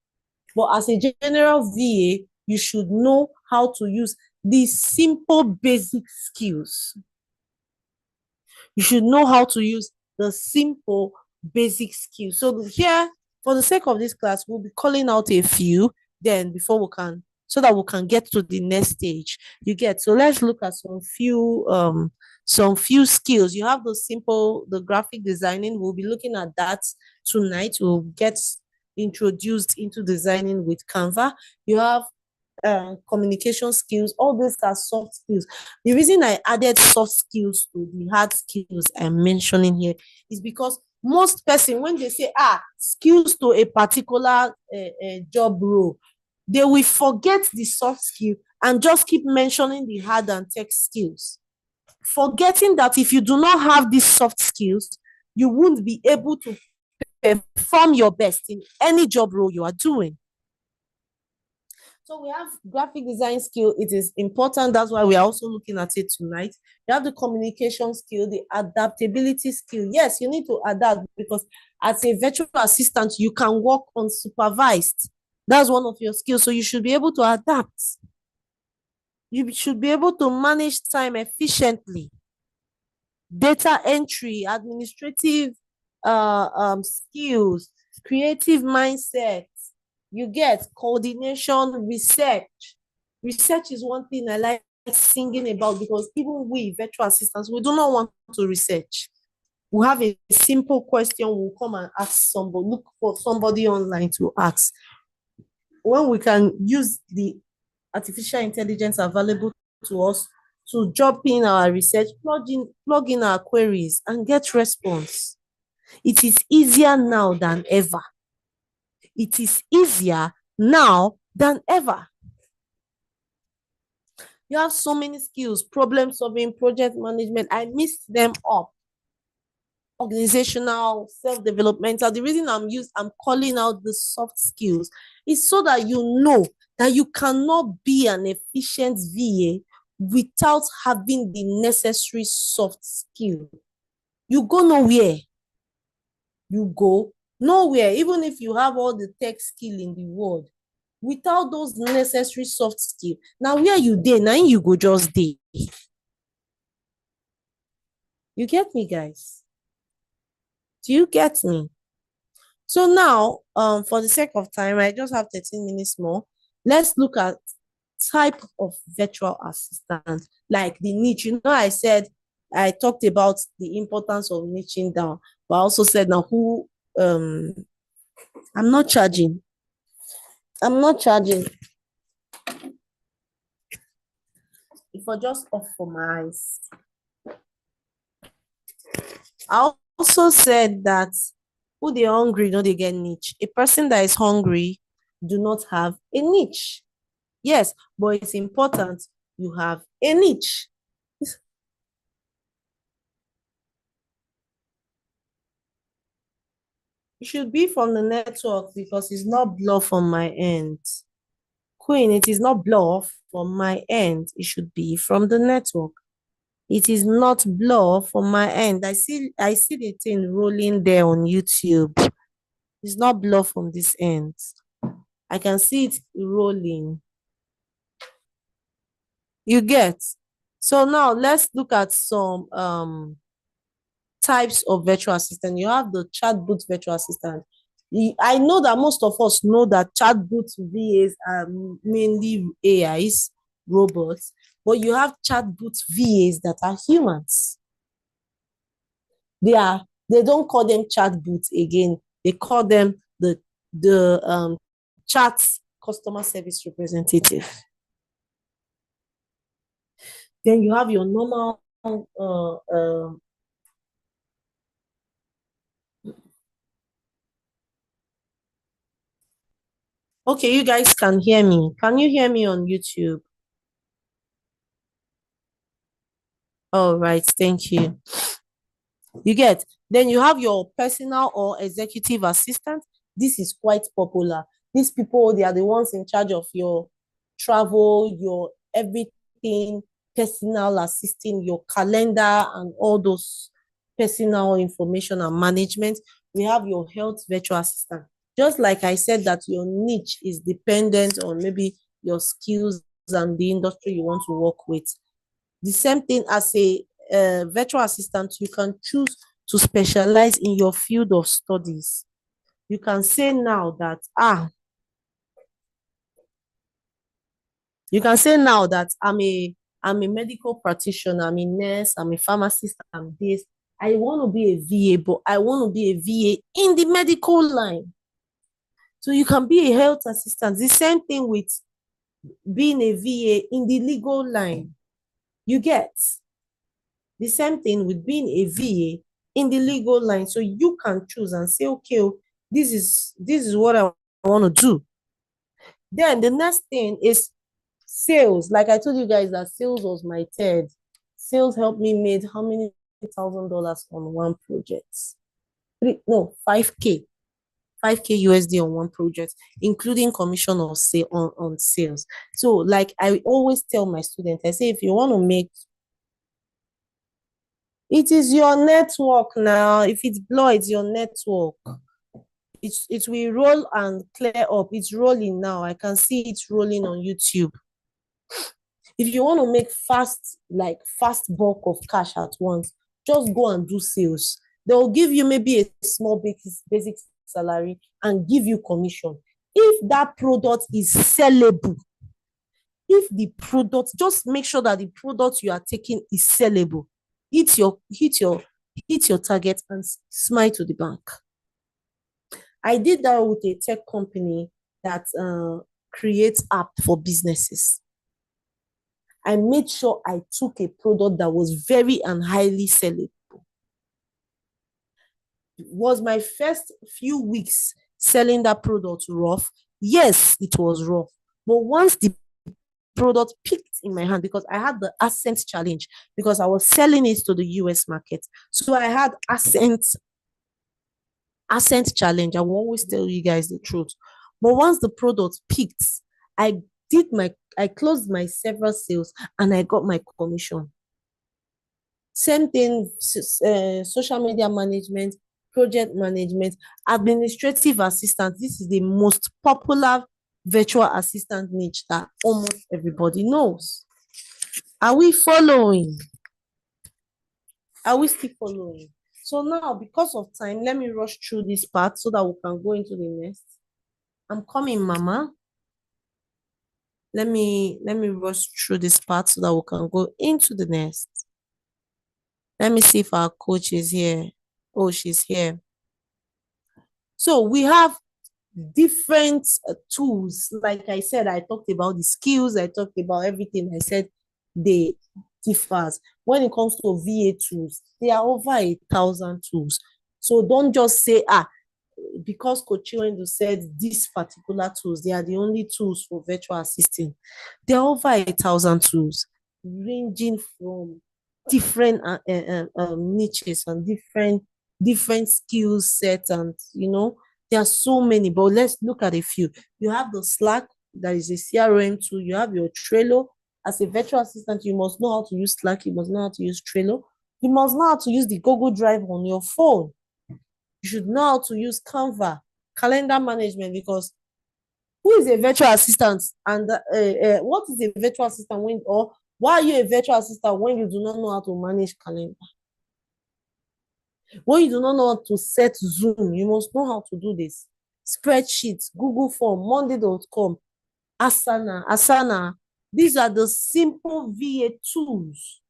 But as a general VA, you should know how to use these simple basic skills. You should know how to use the simple basic skills. So here, for the sake of this class, we'll be calling out a few then before we can, so that we can get to the next stage. You get, so let's look at some few skills. You have the graphic designing. We'll be looking at that tonight. We'll get introduced into designing with Canva. You have communication skills. All these are soft skills. The reason I added soft skills to the hard skills I'm mentioning here is because most person, when they say skills to a particular job role, they will forget the soft skill and just keep mentioning the hard and tech skills, forgetting that if you do not have these soft skills, you won't be able to perform your best in any job role you are doing. So we have graphic design skill. It is important. That's why we are also looking at it tonight. You have the communication skill, the adaptability skill. Yes, you need to adapt because as a virtual assistant, you can work unsupervised. That's one of your skills. So you should be able to adapt. You should be able to manage time efficiently. Data entry, administrative skills, creative mindset. You get coordination, research. Research is one thing I like singing about because even we, virtual assistants, we do not want to research. We have a simple question, we'll come and ask somebody, look for somebody online to ask. When we can use the artificial intelligence available to us to jump in our research, plug in our queries and get response. It is easier now than ever. It is easier now than ever. You have so many skills, problem solving, project management. I mixed them up. Organizational, self-developmental. The reason I'm calling out the soft skills is so that you know that you cannot be an efficient VA without having the necessary soft skill. You go nowhere. You go nowhere, even if you have all the tech skill in the world. Without those necessary soft skill, now where you dey, now you go just dey. You get me, guys? Do you get me? So now, for the sake of time, I just have 13 minutes more. Let's look at type of virtual assistant, like the niche. You know, I talked about the importance of niching down, but I also said now I'm not charging. I'm not charging. If I just off for my eyes. I also said that who they hungry, no, they get niche. A person that is hungry do not have a niche. Yes, but it's important you have a niche. It should be from the network because it's not blur from my end. Queen, it is not blur from my end. It should be from the network. It is not blur from my end. I see the thing rolling there on YouTube. It's not blur from this end. I can see it rolling. You get? So now let's look at some types of virtual assistant. You have the chatbot virtual assistant. I know that most of us know that chatbot VAs are mainly AIs, robots, but you have chatbot VAs that are humans. They don't call them chatbots again. They call them the chat customer service representative. Then you have your normal okay, you guys can hear me. Can you hear me on YouTube? All right, thank you. You get? Then you have your personal or executive assistant. This is quite popular. These people, they are the ones in charge of your travel, your everything, personal assisting, your calendar, and all those personal information and management. We have your health virtual assistant. Just like I said, that your niche is dependent on maybe your skills and the industry you want to work with. The same thing as a virtual assistant, you can choose to specialize in your field of studies. You can say now that, you can say now that I'm a medical practitioner, I'm a nurse, I'm a pharmacist, I'm this. I want to be a VA, but I want to be a VA in the medical line. So you can be a health assistant. The same thing with being a VA in the legal line. You get the same thing with being a VA in the legal line. So you can choose and say, okay, this is what I want to do. Then the next thing is sales. Like I told you guys that sales was my third. Sales helped me made how many $1,000 on one project? 5K. 5K USD on one project, including commission or say on sales. So, like I always tell my students, I say if you want to make it is your network now. If it's blur, it's your network. It will roll and clear up. It's rolling now. I can see it rolling on YouTube. If you want to make fast bulk of cash at once, just go and do sales. They'll give you maybe a small basic salary and give you commission. If that product is sellable, if the product, just make sure that the product you are taking is sellable. Hit your target and smile to the bank. I did that with a tech company that creates app for businesses. I made sure I took a product that was very and highly sellable. Was my first few weeks selling that product rough? Yes, it was rough. But once the product picked in my hand, because I had the accent challenge, because I was selling it to the US market. So I had accent challenge. I will always tell you guys the truth. But once the product picked, I closed my several sales and I got my commission. Same thing, social media management, project management, administrative assistant. This is the most popular virtual assistant niche that almost everybody knows. Are we following? Are we still following? So now, because of time, let me rush through this part so that we can go into the next. I'm coming, Mama. Let me rush through this part so that we can go into the next. Let me see if our coach is here. Oh, she's here. So we have different tools. Like I said, I talked about the skills. I talked about everything. I said differs. When it comes to VA tools, there are over 1,000 tools. So don't just say, because Coach Chiwendu said these particular tools, they are the only tools for virtual assisting. There are over 1,000 tools ranging from different niches and different skill sets, and there are so many. But let's look at a few. You have the Slack, that is a CRM tool. You have your Trello. As a virtual assistant, you must know how to use Slack. You must know how to use Trello. You must know how to use the Google Drive on your phone. You should know how to use Canva, calendar management, because who is a virtual assistant, and what is a virtual assistant or why are you a virtual assistant when you do not know how to manage calendar? When you do not know how to set Zoom, you must know how to do this. Spreadsheets, Google Form, Monday.com, Asana. These are the simple VA tools.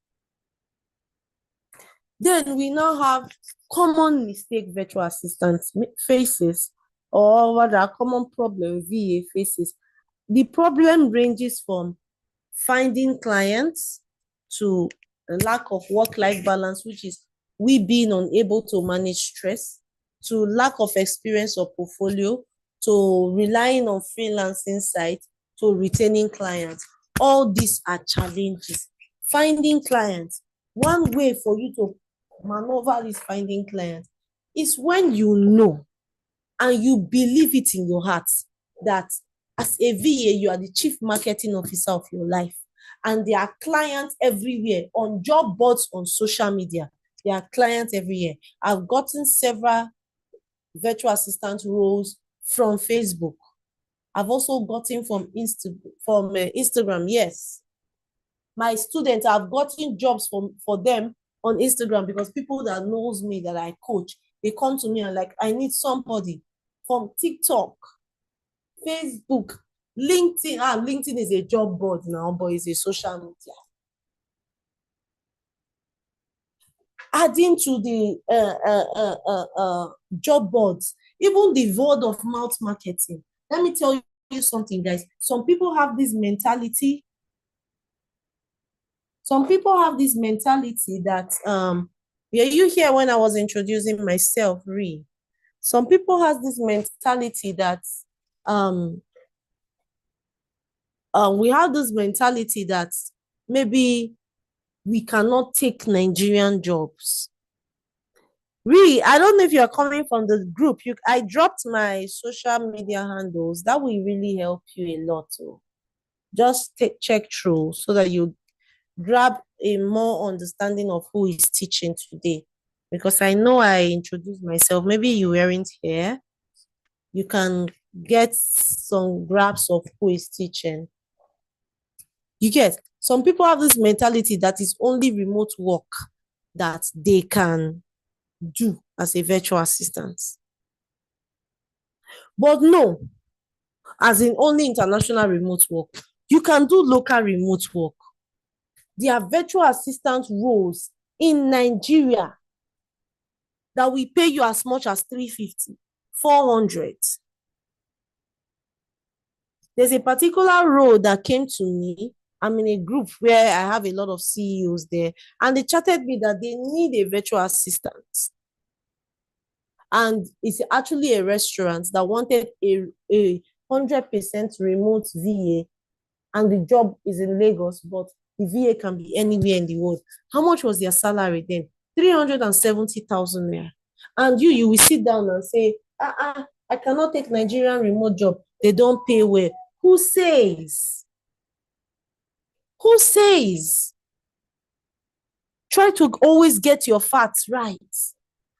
Then we now have common mistake virtual assistants faces, or rather common problem VA faces. The problem ranges from finding clients to a lack of work-life balance, which is we being unable to manage stress, to lack of experience or portfolio, to relying on freelancing site, to retaining clients. All these are challenges. Finding clients. One way for you to maneuver this finding clients is when you know and you believe it in your heart that as a VA, you are the chief marketing officer of your life. And there are clients everywhere on job boards, on social media. There are clients everywhere. I've gotten several virtual assistant roles from Facebook. I've also gotten from Instagram. Yes. My students, I've gotten jobs for them on Instagram, because people that knows me, that I coach, they come to me and like, I need somebody from TikTok, Facebook, LinkedIn. LinkedIn is a job board now, but it's a social media. Adding to the job boards, even the word of mouth marketing. Let me tell you something, guys. Some people have this mentality. That were you here when I was introducing myself, Ree? Some people have this mentality that we have this mentality that maybe we cannot take Nigerian jobs. Really, I don't know if you're coming from the group. I dropped my social media handles. That will really help you a lot. Just check through so that you grab a more understanding of who is teaching today. Because I know I introduced myself. Maybe you weren't here. You can get some grasp of who is teaching. You get, some people have this mentality that is only remote work that they can do as a virtual assistant. But no, as in only international remote work. You can do local remote work. There are virtual assistant roles in Nigeria that will pay you as much as 350, 400. There's a particular role that came to me. I'm in a group where I have a lot of CEOs there, and they chatted me that they need a virtual assistant. And it's actually a restaurant that wanted a 100% remote VA, and the job is in Lagos, but the VA can be anywhere in the world. How much was their salary then? 370,000 naira. And you will sit down and say, I cannot take Nigerian remote job. They don't pay well. Who says? Who says? Try to always get your facts right.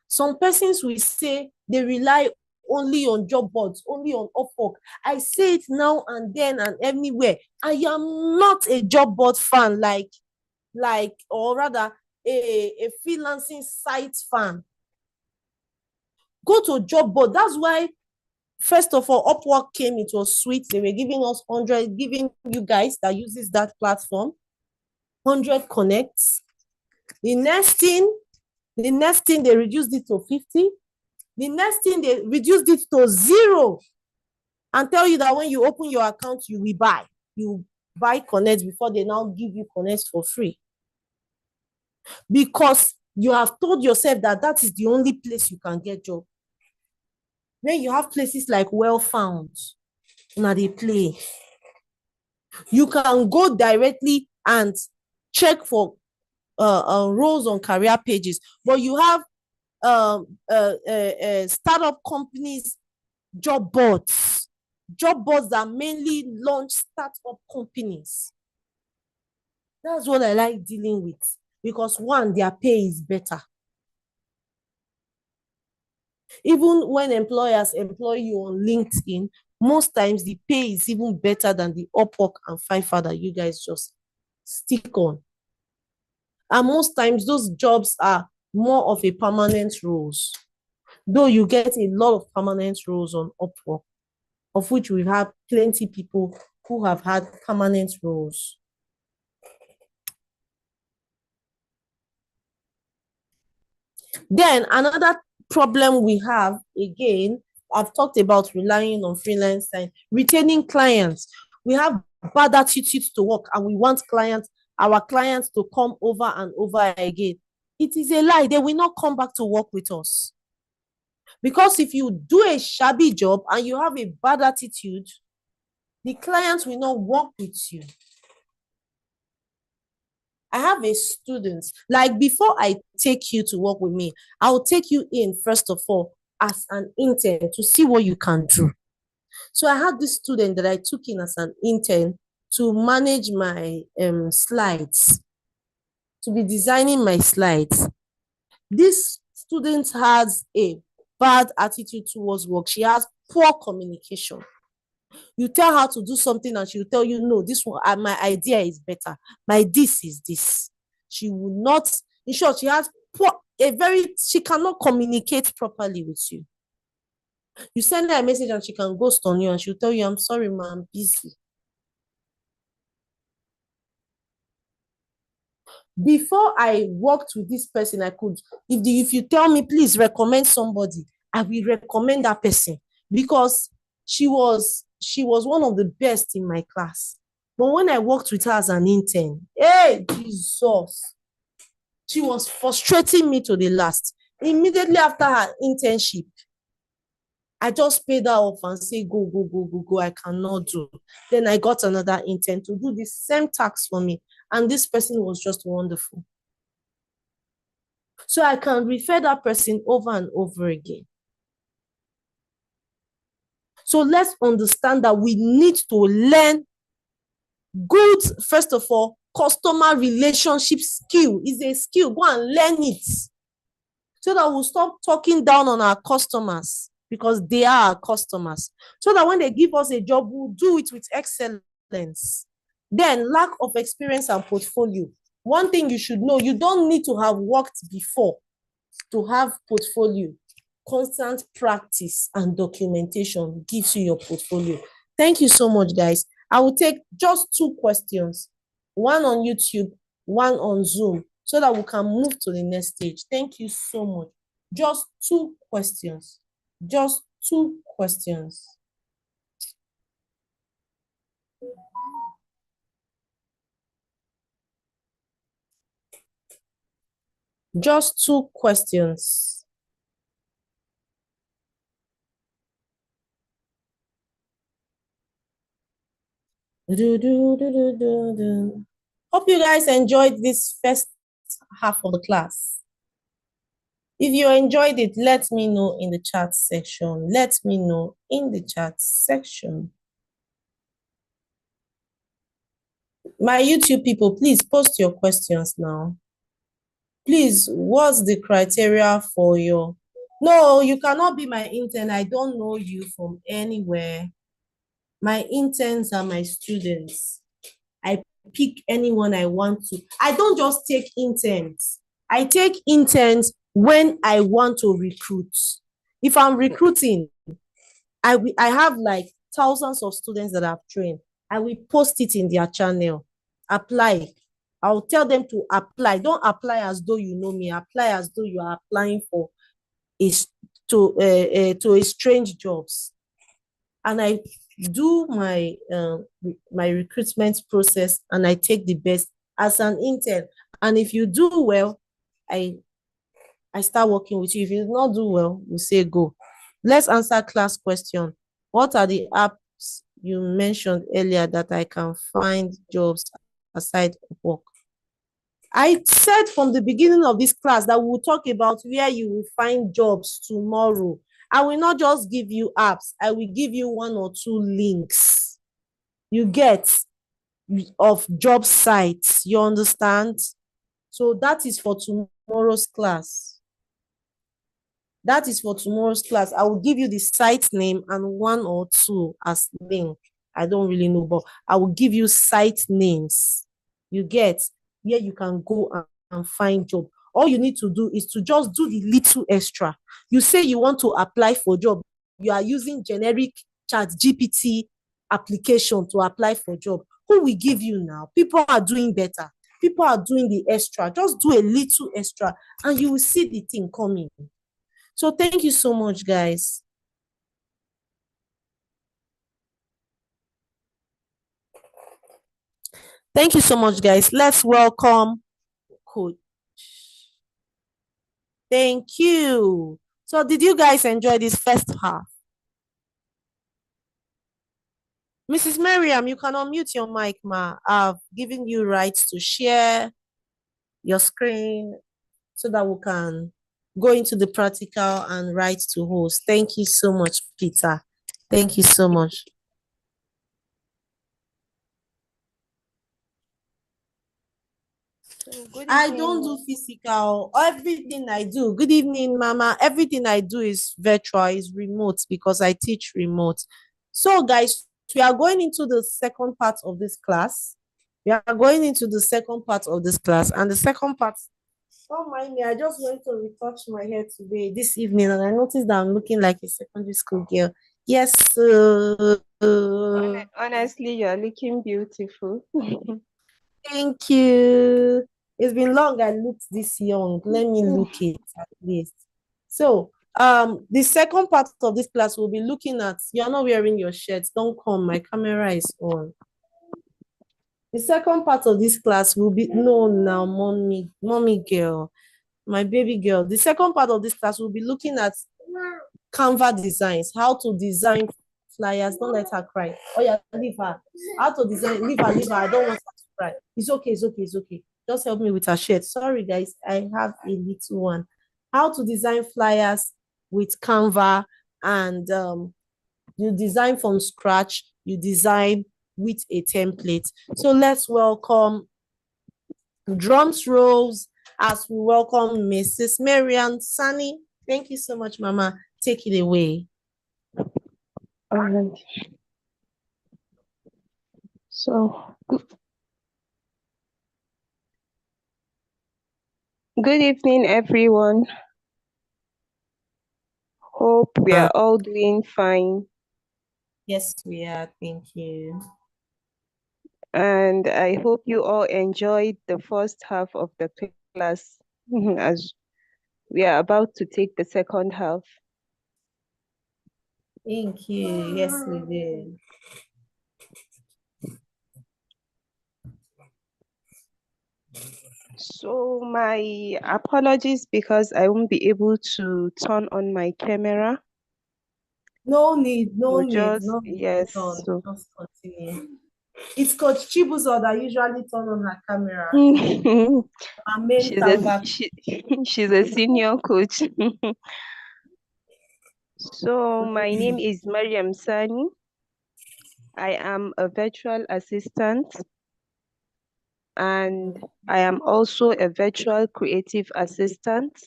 Some persons will say they rely only on job boards, only on Upwork. I say it now and then and everywhere. I am not a job board fan, or rather a freelancing site fan. Go to job board. That's why, first of all, Upwork came. It was sweet. They were giving us 100, giving you guys that uses that platform 100 connects. The next thing they reduced it to 50. The next thing they reduced it to 0 and tell you that when you open your account, you will buy. You buy connects before they now give you connects for free. because you have told yourself that that is the only place you can get job. When you have places like Well Found, now they play. You can go directly and check for roles on career pages, but you have startup companies, job boards that mainly launch startup companies. That's what I like dealing with, because one, their pay is better. Even when employers employ you on LinkedIn, most times the pay is even better than the Upwork and Fiverr that you guys just stick on. And most times those jobs are more of a permanent roles, though you get a lot of permanent roles on Upwork, of which we've had plenty people who have had permanent roles. Then another problem we have, again, I've talked about relying on freelance and retaining clients. We have bad attitudes to work and we want our clients to come over and over again. It is a lie. They will not come back to work with us. Because if you do a shabby job and you have a bad attitude, the clients will not work with you. I have a student, like before I take you to work with me, I'll take you in first of all as an intern to see what you can do. So I had this student that I took in as an intern to manage my slides, to be designing my slides. This student has a bad attitude towards work. She has poor communication. You tell her to do something and she'll tell you, no, this one, my idea is better. My this is this. She will not, in short, she has she cannot communicate properly with you. You send her a message and she can ghost on you and she'll tell you, I'm sorry, ma, I'm busy. Before I worked with this person, I could, if you tell me, please recommend somebody, I will recommend that person, because she was one of the best in my class. But when I worked with her as an intern, hey, Jesus, she was frustrating me to the last. Immediately after her internship, I just paid her off and say, go, I cannot do. Then I got another intern to do the same task for me. And this person was just wonderful. So I can refer that person over and over again. So let's understand that we need to learn good, first of all, customer relationship skill is a skill. Go and learn it so that we'll stop talking down on our customers, because they are our customers. So that when they give us a job, we'll do it with excellence. Then lack of experience and portfolio. One thing you should know, you don't need to have worked before to have portfolio. Constant practice and documentation gives you your portfolio. Thank you so much, guys. I will take just 2 questions, one on YouTube, one on Zoom, so that we can move to the next stage. Thank you so much. Just 2 questions. Just 2 questions. Just 2 questions. Hope you guys enjoyed this first half of the class. If you enjoyed it, let me know in the chat section. Let me know in the chat section. My YouTube people, please post your questions now. Please, what's the criteria for your... No, you cannot be my intern. I don't know you from anywhere. My interns are my students. I pick anyone I want to. I don't just take interns. I take interns when I want to recruit. If I'm recruiting, I have like thousands of students that I've trained. I will post it in their channel. Apply. I'll tell them to apply. Don't apply as though you know me. Apply as though you are applying for to a strange jobs. And I do my recruitment process and I take the best. As an intern, And if you do well, I I start working with you. If you do not do well, we say go. Let's answer class question. What are the apps you mentioned earlier that I can find jobs aside of work? I said from the beginning of this class that we will talk about where you will find jobs tomorrow. I will not just give you apps. I will give you one or two links. You get of job sites. You understand? So that is for tomorrow's class. That is for tomorrow's class. I will give you the site name and one or two as link. I don't really know, but I will give you site names. You get where you can go and find job. All you need to do is to just do the little extra. You say you want to apply for job. You are using generic chat GPT application to apply for job. Who will give you now? People are doing better. People are doing the extra. Just do a little extra and you will see the thing coming. So thank you so much, guys. Thank you so much, guys. Let's welcome Coach. Thank you. So did you guys enjoy this first half? Mrs. Miriam, you can unmute your mic, ma. I've given you rights to share your screen so that we can go into the practical and write to host. Thank you so much, Peter. Thank you so much. I don't do physical. Everything I do, good evening, Mama. Everything I do is virtual, is remote because I teach remote. So, guys, we are going into the second part of this class. We are going into the second part of this class, and the second part. Don't mind me. I just went to retouch my hair today, this evening, and I noticed that I'm looking like a secondary school girl. Yes. Honestly, you're looking beautiful. Thank you. It's been long I looked this young. Let me look it at least. So, the second part of this class will be looking at, you're not wearing your shirt. Don't come. My camera is on. The second part of this class will be, no, now, mommy girl, my baby girl. The second part of this class will be looking at Canva designs, how to design flyers. Don't let her cry. Oh yeah, leave her. How to design, leave her, leave her. I don't want her to cry. It's okay, it's okay, it's okay. Just help me with her shirt. Sorry, guys, I have a little one. How to design flyers with Canva, and you design from scratch, you design with a template. So let's welcome drums rolls as we welcome Mrs. Marian Sani. Thank you so much, Mama. Take it away. All right. So, good evening, everyone. Hope we are all doing fine. Yes, we are. Thank you. And I hope you all enjoyed the first half of the class as we are about to take the second half. Thank you. Yes, we did. So my apologies because I won't be able to turn on my camera. No need, no So need, just, no need. yes. So just continue. It's Coach Chibuzo that usually turn on her camera. Our main she's a senior coach. So my name is Mariam Sani. I am a virtual assistant and I am also a virtual creative assistant.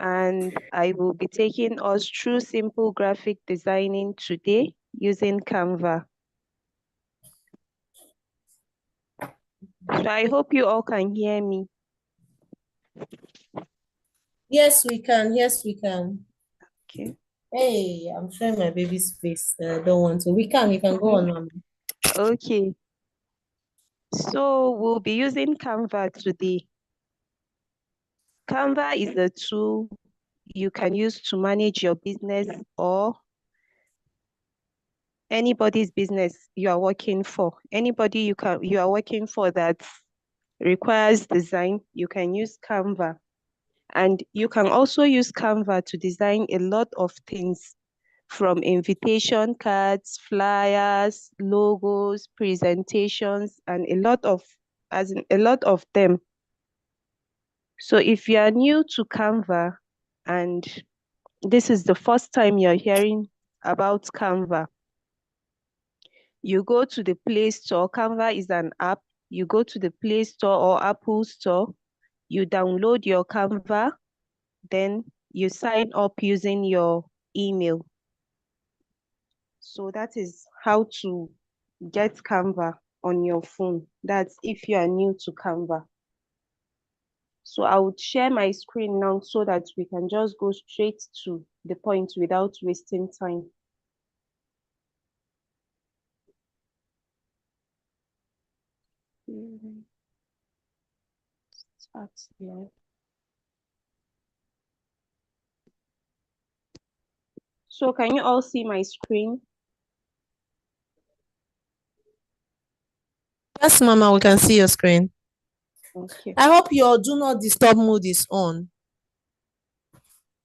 And I will be taking us through simple graphic designing today using Canva. So I hope you all can hear me. Yes, we can. Yes, we can. Okay. Hey, I'm showing my baby's face. I don't want to. We can. You can go on, Mama. Okay. So we'll be using Canva today. Canva is a tool you can use to manage your business or anybody's business you are working for. Anybody you are working for that requires design, you can use Canva. And you can also use Canva to design a lot of things, from invitation cards, flyers, logos, presentations, and a lot of them. So if you are new to Canva and this is the first time you're hearing about Canva, you go to the Play Store. Canva is an app. You go to the Play Store or Apple Store, you download your Canva, then you sign up using your email. So that is how to get Canva on your phone. That's if you are new to Canva. So I would share my screen now so that we can just go straight to the point without wasting time. Start here. So can you all see my screen? Yes, Mama, we can see your screen. Okay. I hope your do not disturb mode is on.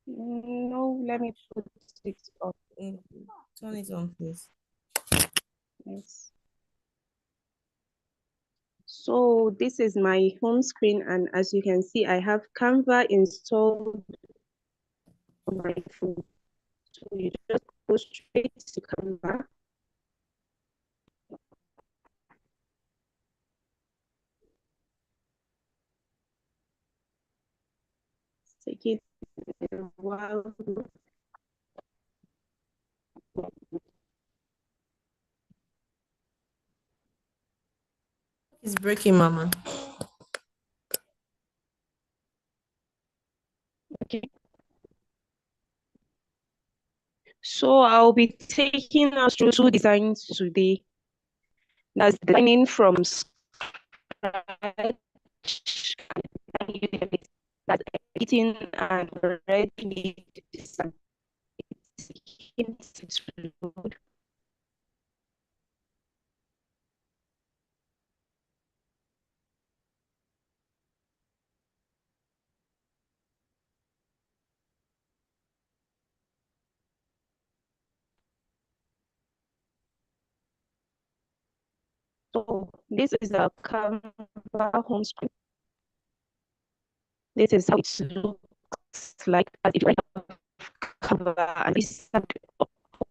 No, let me put it up. Turn it on, please. Yes. So this is my home screen, and as you can see, I have Canva installed on my phone. So you just go straight to Canva. Take it a while. It's breaking, Mama. Okay. So I'll be taking us through 2 designs today. That's designing from scratch, that's editing and already made design. It's load. So this is a Canva home screen. This is how it looks like as if you have Canva, and this is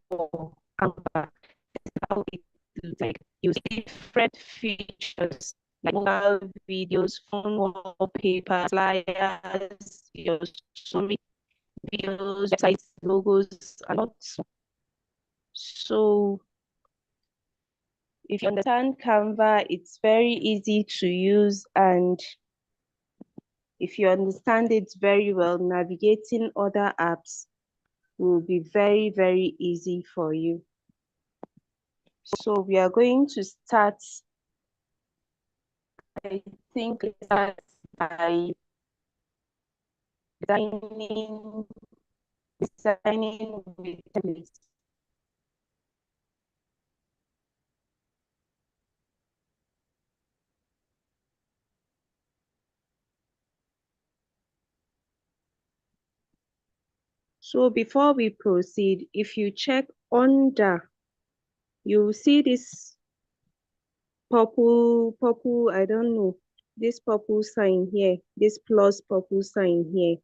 for Canva. This is how it looks like. You see different features like mobile videos, phone wallpaper, flyers, your summary videos, websites, logos, and lots. So if you understand Canva, it's very easy to use, and if you understand it very well, navigating other apps will be very, very easy for you. So we are going to start, I think, by designing with templates. So before we proceed, if you check under, you will see this purple, I don't know, this purple sign here, this plus purple sign here.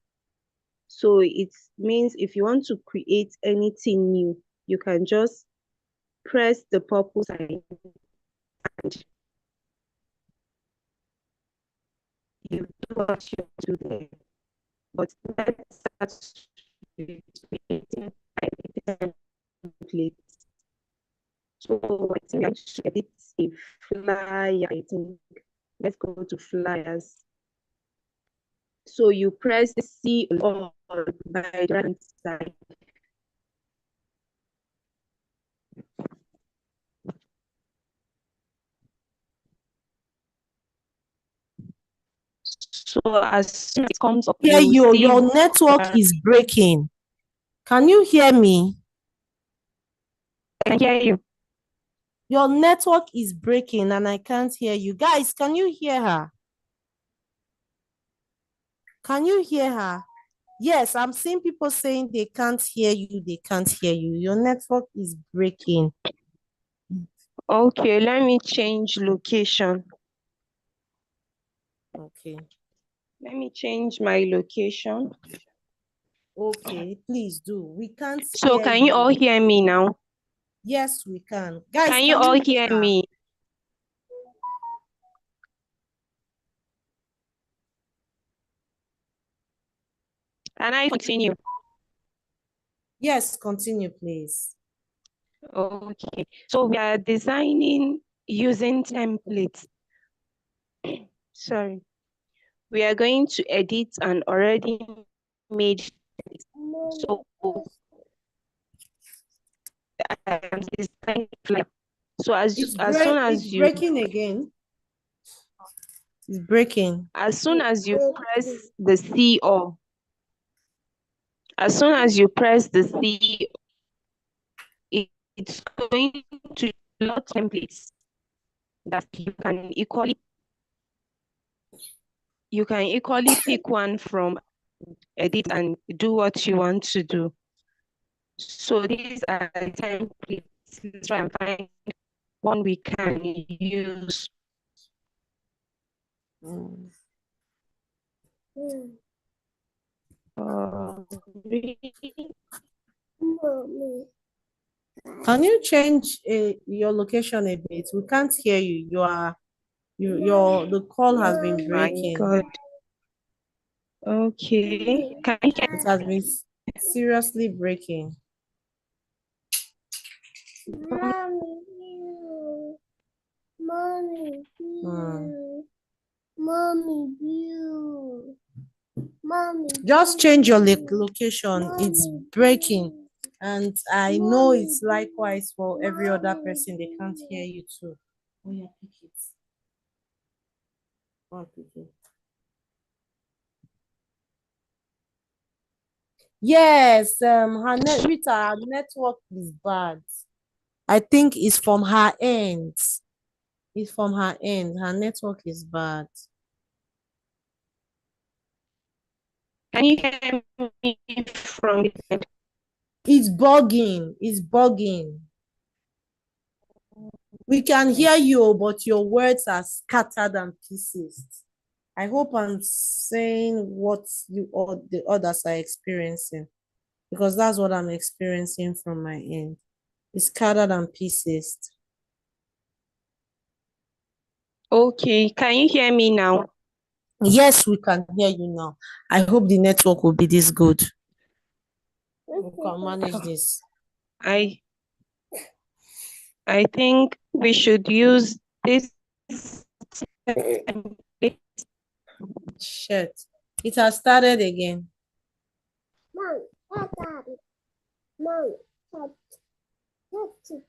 So it means if you want to create anything new, you can just press the purple sign and you do what you do there. But let's start with creating templates. So I think I should edit a flyer, I think. Let's go to flyers. So you press the C or by the right side. So as soon as it comes up, Hear you you, see your network is breaking. Can you hear me? I can hear you. Your network is breaking and I can't hear you. Guys, can you hear her? Can you hear her? Yes, I'm seeing people saying they can't hear you. They can't hear you. Your network is breaking. Okay, let me change location. Okay. Let me change my location. Okay, please do. We can't So hear can you all you. hear me now? Yes, we can. Guys, Can you can all you hear hear her? me? Can I continue? Yes, continue, please. Okay, so we are designing using templates. Sorry. We are going to edit an already made template. So I am designing like so as soon It's as you breaking again. It's breaking. as soon as you press the C or as soon as you press the C, it's going to load templates that you can equally pick one from edit and do what you want to do. So these are templates. Let's try and find one we can use. Can you change your location a bit? We can't hear you. The call has been My breaking. God. Okay. Can you It has been seriously breaking. Mommy, Hmm. Mommy, view. Mommy. Just change your location. It's breaking. And I know it's likewise for every other person. They can't hear you too. Oh, yeah, pick it. Oh, pick it. Yes, Rita, her network is bad. I think it's from her end. It's from her end. Her network is bad. Can you hear me from the end? It's bugging. It's bugging. We can hear you, but your words are scattered and pieces. I hope I'm saying what you or the others are experiencing, because that's what I'm experiencing from my end. It's scattered and pieces. Okay, can you hear me now? Yes, we can hear you now. I hope the network will be this good. We can manage this. I think we should use this template. Shit. It has started again. Mom, Daddy. Mom, that's it.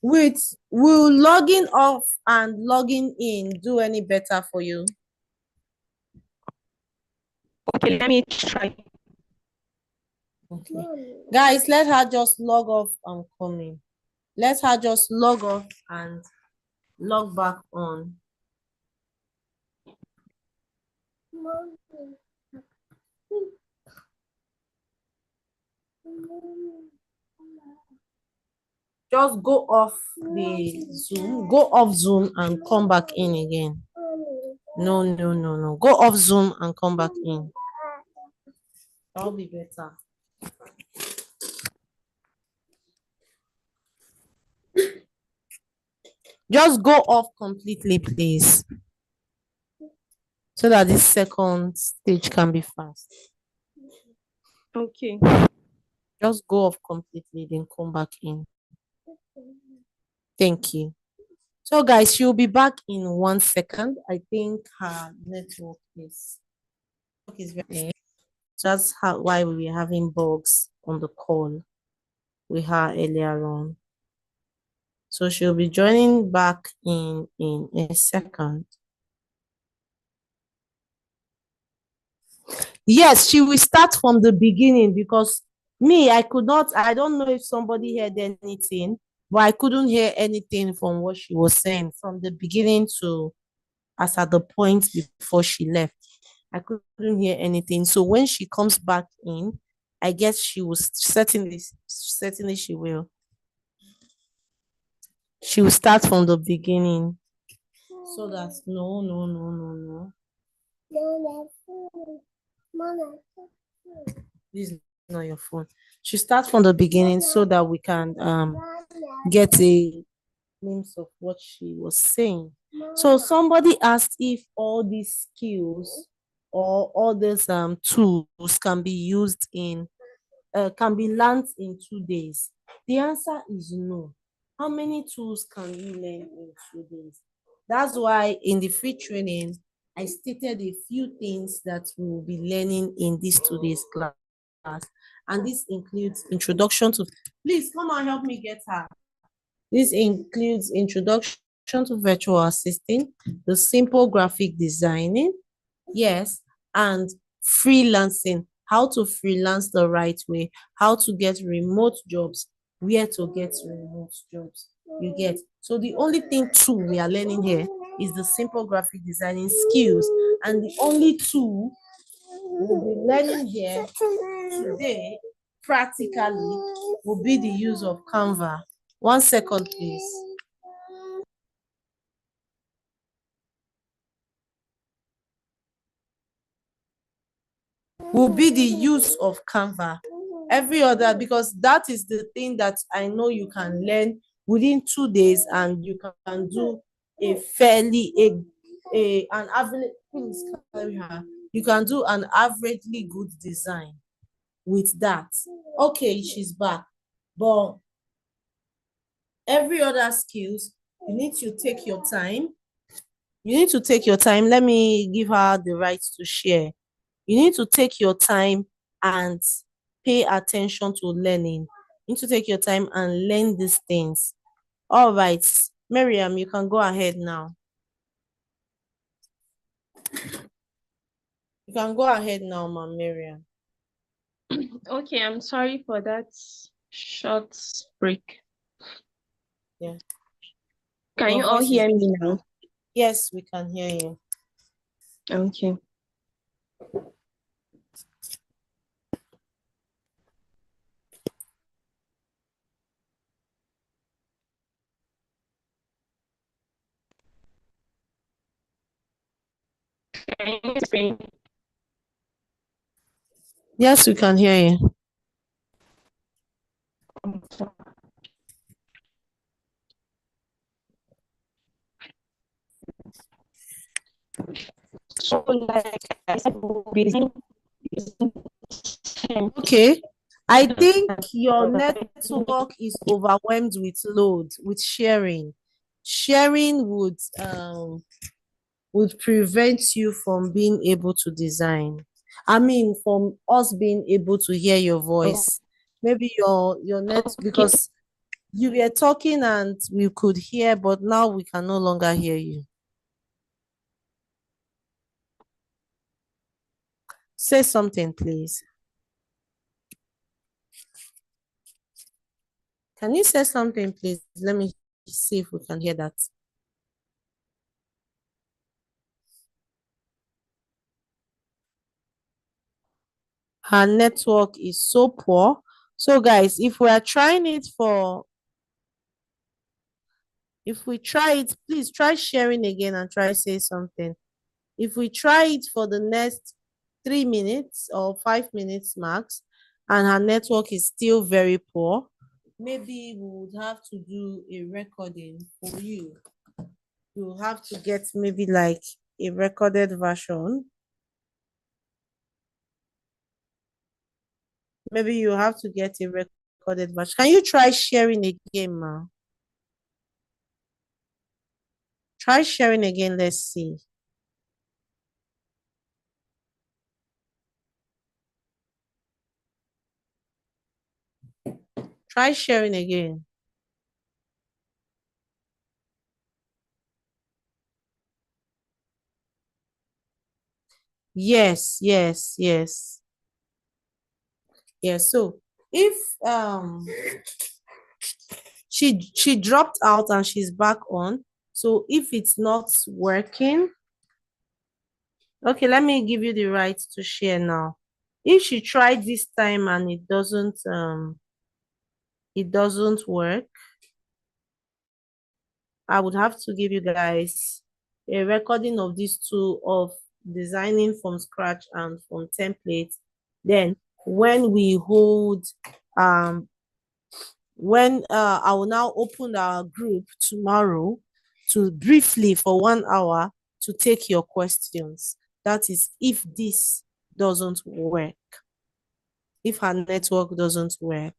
Wait, will logging off and logging in do any better for you? Okay, let me try. Okay. Mommy. Guys, let her just log off and come in. Let her just log off and log back on. Mommy. Just go off the Zoom, go off Zoom and come back in again. No, no, no, no. Go off Zoom and come back in. That'll be better. Just go off completely, please, so that this second stage can be fast. Okay. Just go off completely, then come back in. Thank you. So, guys, she'll be back in 1 second. I think her network is very. That's why we were having bugs on the call with her earlier on. So she'll be joining back in a second. Yes, she will start from the beginning, because I don't know if somebody heard anything, but I couldn't hear anything from what she was saying from the beginning to as at the point before she left. I couldn't hear anything. So when she comes back in, I guess she will certainly she will. She will start from the beginning. So that no. Mama, This is not your phone. She starts from the beginning so that we can get a glimpse of what she was saying. So somebody asked if all these skills or all these tools can be used in can be learned in 2 days. The answer is no. How many tools can you learn in 2 days? That's why in the free training, I stated a few things that we will be learning in this 2 days class. And this includes introduction to, please come and help me get her. This includes introduction to virtual assisting, the simple graphic designing, yes, and freelancing, how to freelance the right way, how to get remote jobs, where to get remote jobs. You get. So the only thing tool we are learning here is the simple graphic designing skills, and the only tool we'll be learning here today practically will be the use of Canva. 1 second, please. Will be the use of Canva. Every other, because that is the thing that I know you can learn within 2 days, and you can do a fairly an average, please carry her. You can do an averagely good design with that. Okay, she's back. But every other skills, you need to take your time. You need to take your time. Let me give her the right to share. You need to take your time and pay attention to learning. You need to take your time and learn these things. All right, Miriam, you can go ahead now. You can go ahead now, Ma'am Miriam. Okay, I'm sorry for that short break. Yeah. Can Your you all voice hear is me better. now? Yes, we can hear you. Okay. Can you explain? Yes, we can hear you. So, like I said, we'll be using Okay. I think your network is overwhelmed with load, with sharing. Sharing would prevent you from being able to design. I mean, from us being able to hear your voice. Maybe your net, because you were talking and we could hear, but now we can no longer hear you. Say something, please. Can you say something, please? Let me see if we can hear that. Her network is so poor. So guys, if we are trying it for, if we try it, please try sharing again and try say something. If we try it for the next 3 minutes or 5 minutes max, and her network is still very poor, maybe we would have to do a recording for you. You'll have to get maybe like a recorded version. Maybe you have to get a recorded version. Can you try sharing again, ma? Try sharing again. Let's see. Try sharing again. Yes. Yes. So if she dropped out and she's back on. So if it's not working, Okay, let me give you the right to share now. If she tried this time and it doesn't work, I would have to give you guys a recording of these two, of designing from scratch and from templates. Then when we hold when I will now open our group tomorrow to briefly for 1 hour to take your questions. That is if this doesn't work, if her network doesn't work.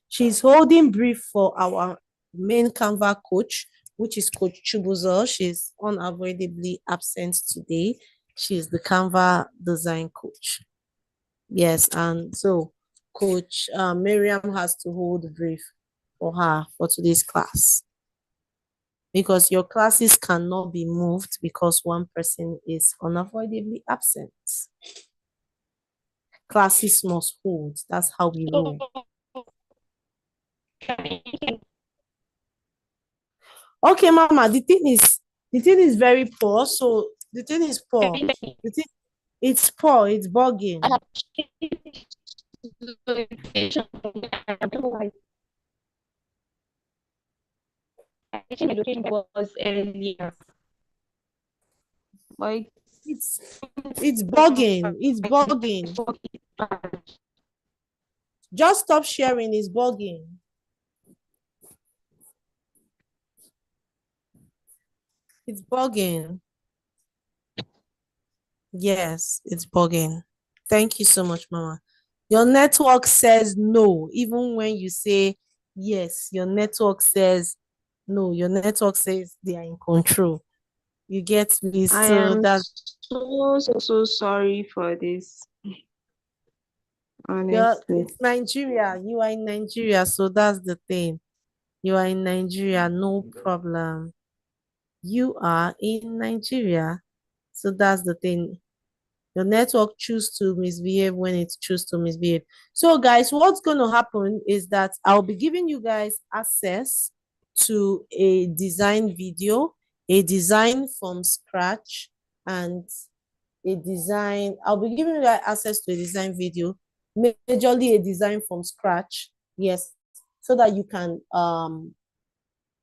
She's holding brief for our main Canva coach, which is Coach Chubuzo. She's unavoidably absent today. She's the Canva design coach. Yes, and so Coach Miriam has to hold the brief for her for today's class, because your classes cannot be moved because one person is unavoidably absent. Classes must hold. That's how we roll. Okay, Mama, the thing is very poor. So the thing is poor. It's poor. It's bugging. I have changed the location. I don't know why. I changed my location was earlier. But It's bugging. It's bugging. Just stop sharing. It's bugging. It's bugging. Yes, it's bugging. Thank you so much, Mama. Your network says no, even when you say yes. Your network says no. Your network says they are in control. You get me? I So am that's so sorry for this. Honestly. it's Nigeria. You are in Nigeria, so that's the thing. You are in Nigeria, no problem. You are in Nigeria, so that's the thing. Your network choose to misbehave when it choose to misbehave. So guys, what's going to happen is that I'll be giving you guys access to a design video, a design from scratch, and a design. I'll be giving you guys access to a design video, majorly a design from scratch. Yes, so that you can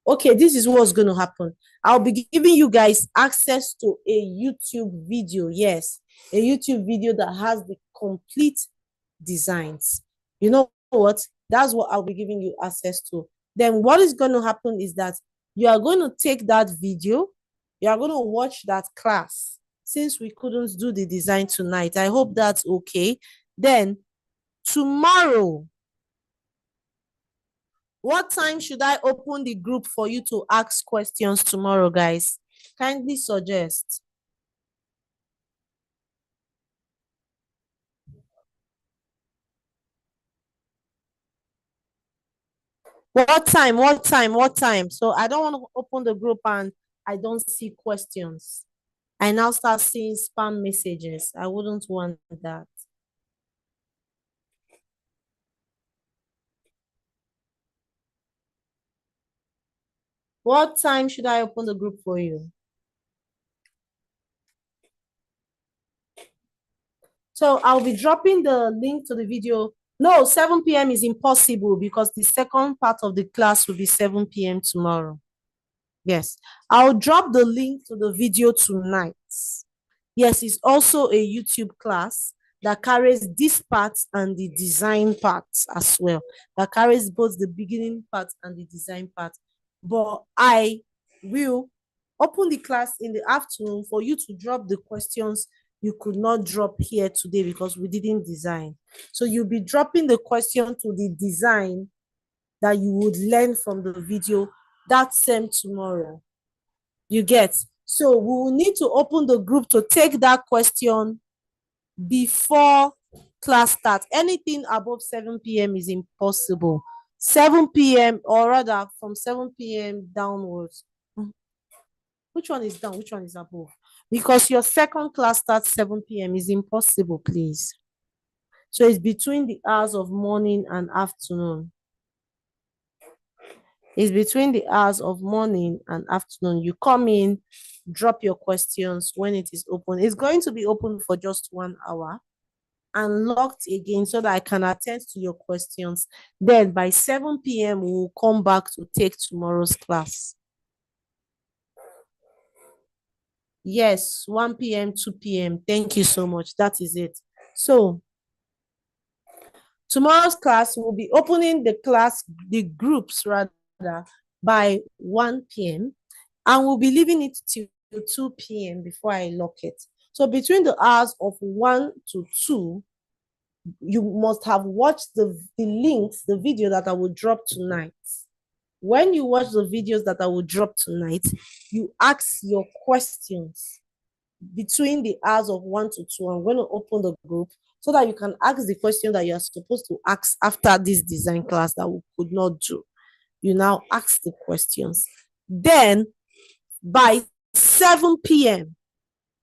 okay, this is what's going to happen. I'll be giving you guys access to a YouTube video. Yes, a YouTube video that has the complete designs. You know what? That's what I'll be giving you access to. Then what is going to happen is that you are going to take that video, you are going to watch that class. Since we couldn't do the design tonight, I hope that's okay. Then tomorrow, what time should I open the group for you to ask questions tomorrow, guys? Kindly suggest. What time? What time? What time? So I don't want to open the group and I don't see questions. I now start seeing spam messages. I wouldn't want that. What time should I open the group for you? So I'll be dropping the link to the video. No, 7 p.m. is impossible because the second part of the class will be 7 p.m. tomorrow. Yes, I'll drop the link to the video tonight. Yes, it's also a YouTube class that carries this part and the design part as well. That carries both the beginning part and the design part. But I will open the class in the afternoon for you to drop the questions you could not drop here today because we didn't design. So you'll be dropping the question to the design that you would learn from the video that same tomorrow. You get? So we will need to open the group to take that question before class starts. Anything above 7 p.m. is impossible. 7 p.m. or rather from 7 p.m. downwards. Which one is down? Which one is above? Because your second class starts 7 p.m. is impossible, please. So it's between the hours of morning and afternoon. It's between the hours of morning and afternoon. You come in drop your questions when it is open. It's going to be open for just 1 hour and locked again so that I can attend to your questions. Then by 7 p.m., we'll come back to take tomorrow's class. Yes, 1 p.m., 2 p.m. Thank you so much. That is it. So tomorrow's class will be opening the groups rather, by 1 p.m. and we'll be leaving it till 2 p.m. before I lock it. So between the hours of 1 to 2, you must have watched the links, the video that I will drop tonight. When you watch the videos that I will drop tonight, you ask your questions between the hours of 1 to 2. I'm going to open the group so that you can ask the question that you're supposed to ask after this design class that we could not do. You now ask the questions. Then by 7 p.m.,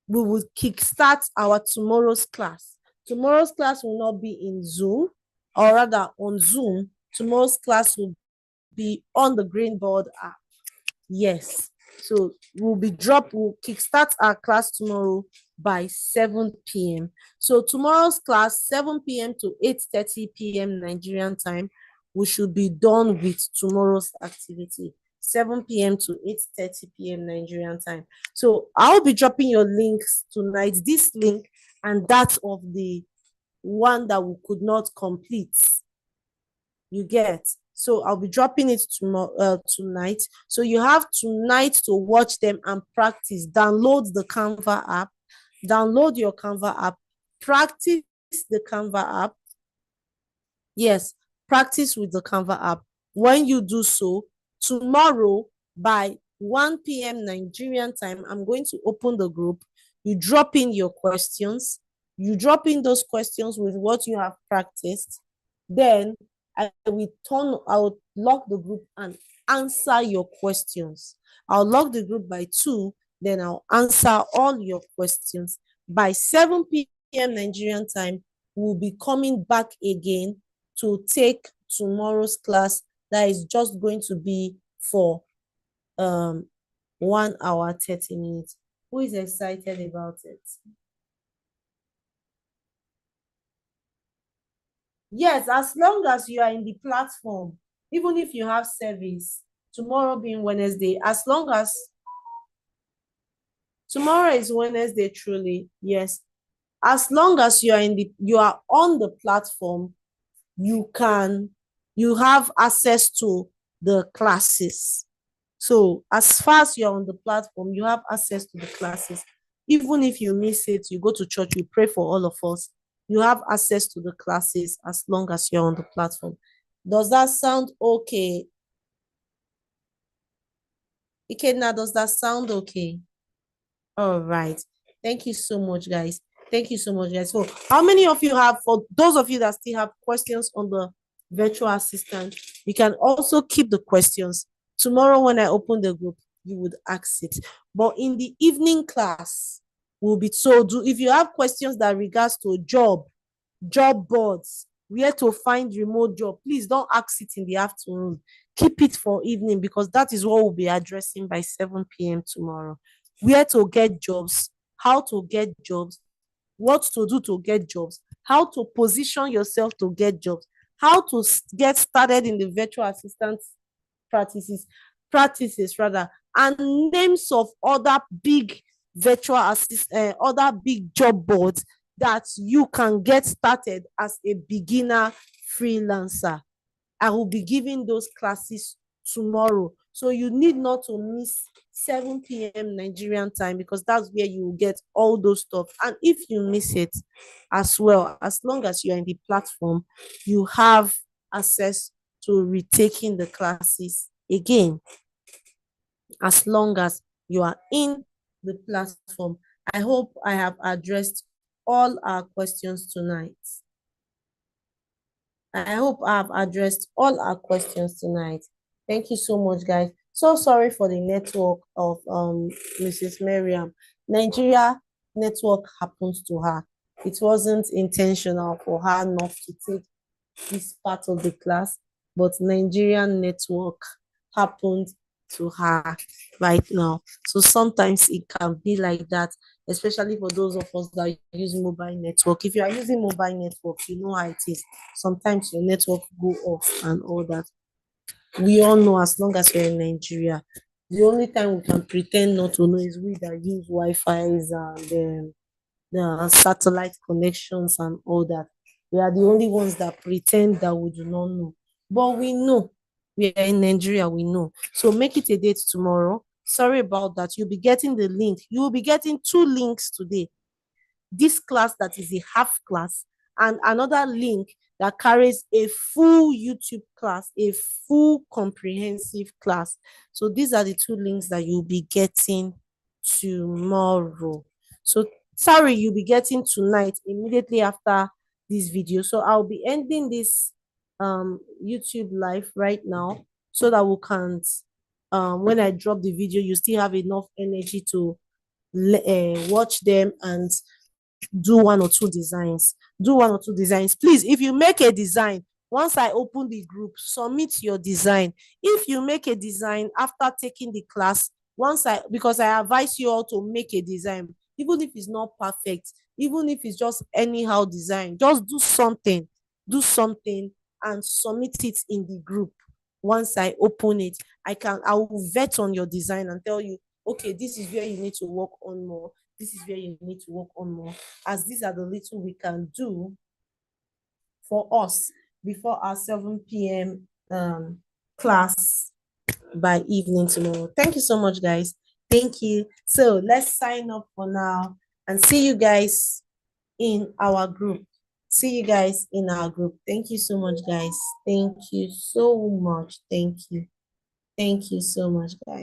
we will kickstart our tomorrow's class. Tomorrow's class will not be in Zoom, or rather on Zoom. Tomorrow's class will be on the Greenboard app. Yes. So we'll kickstart our class tomorrow by 7 p.m. So tomorrow's class, 7 p.m. to 8:30 p.m. Nigerian time, we should be done with tomorrow's activity. 7 p.m. to 8:30 p.m. Nigerian time. So I'll be dropping your links tonight, this link and that of the one that we could not complete. You get? So I'll be dropping it tonight. So you have tonight to watch them and practice. Download the Canva app. Download your Canva app. Practice the Canva app. Yes, practice with the Canva app. When you do so, tomorrow by 1 p.m. Nigerian time, I'm going to open the group. You drop in your questions. You drop in those questions with what you have practiced. Then I'll lock the group and answer your questions. I'll lock the group by 2, then I'll answer all your questions. By 7 p.m. Nigerian time, we'll be coming back again to take tomorrow's class that is just going to be for 1 hour, 30 minutes. Who is excited about it? Yes, as long as you are in the platform, even if you have service, tomorrow being Wednesday, as long as tomorrow is Wednesday, truly, yes. As long as you are on the platform, you have access to the classes. So as far as you're on the platform, you have access to the classes. Even if you miss it, you go to church, you pray for all of us. You have access to the classes as long as you're on the platform. Does that sound okay? Ikenna, does that sound okay? All right. Thank you so much, guys. Thank you so much, guys. So how many of you have, for those of you that still have questions on the virtual assistant, you can also keep the questions. Tomorrow when I open the group, you would ask it. But in the evening class, will be if you have questions that regards to job boards, where to find remote job, please don't ask it in the afternoon. Keep it for evening, because that is what we'll be addressing by 7 p.m. tomorrow. Where to get jobs, how to get jobs, what to do to get jobs, how to position yourself to get jobs, how to get started in the virtual assistant practices rather, and names of other big other big job boards that you can get started as a beginner freelancer. I will be giving those classes tomorrow. So you need not to miss 7 p.m. Nigerian time, because that's where you will get all those stuff. And if you miss it as well, as long as you're in the platform, you have access to retaking the classes again, as long as you are in the platform. I hope I have addressed all our questions tonight. I hope I've addressed all our questions tonight. Thank you so much, guys. So sorry for the network of Mrs. Miriam. Nigeria network happens to her. It wasn't intentional for her not to take this part of the class, but Nigerian network happened to her right now. So sometimes it can be like that, especially for those of us that use mobile network. If you are using mobile network, you know how it is. Sometimes your network go off and all that. We all know, as long as you're in Nigeria, the only time we can pretend not to know is we that use Wi-Fi's and the satellite connections and all that. We are the only ones that pretend that we do not know. But we know. We are in Nigeria, we know. So make it a date tomorrow. Sorry about that. You'll be getting the link. You will be getting 2 links today. This class that is a half class, and another link that carries a full YouTube class, a full comprehensive class. So these are the 2 links that you'll be getting tomorrow. So sorry, you'll be getting tonight immediately after this video. So I'll be ending this YouTube live right now so that we can when I drop the video, you still have enough energy to watch them and do 1 or 2 designs. Do 1 or 2 designs. Please, if you make a design, once I open the group, submit your design. If you make a design after taking the class, because I advise you all to make a design, even if it's not perfect, even if it's just anyhow design, just do something and submit it in the group. Once I open it, I will vet on your design and tell you, okay, this is where you need to work on more. This is where you need to work on more, as these are the little we can do for us before our 7 p.m. Class by evening tomorrow. Thank you so much, guys. Thank you. So let's sign up for now and see you guys in our group. See you guys in our group. Thank you so much, guys. Thank you so much. Thank you. Thank you so much, guys.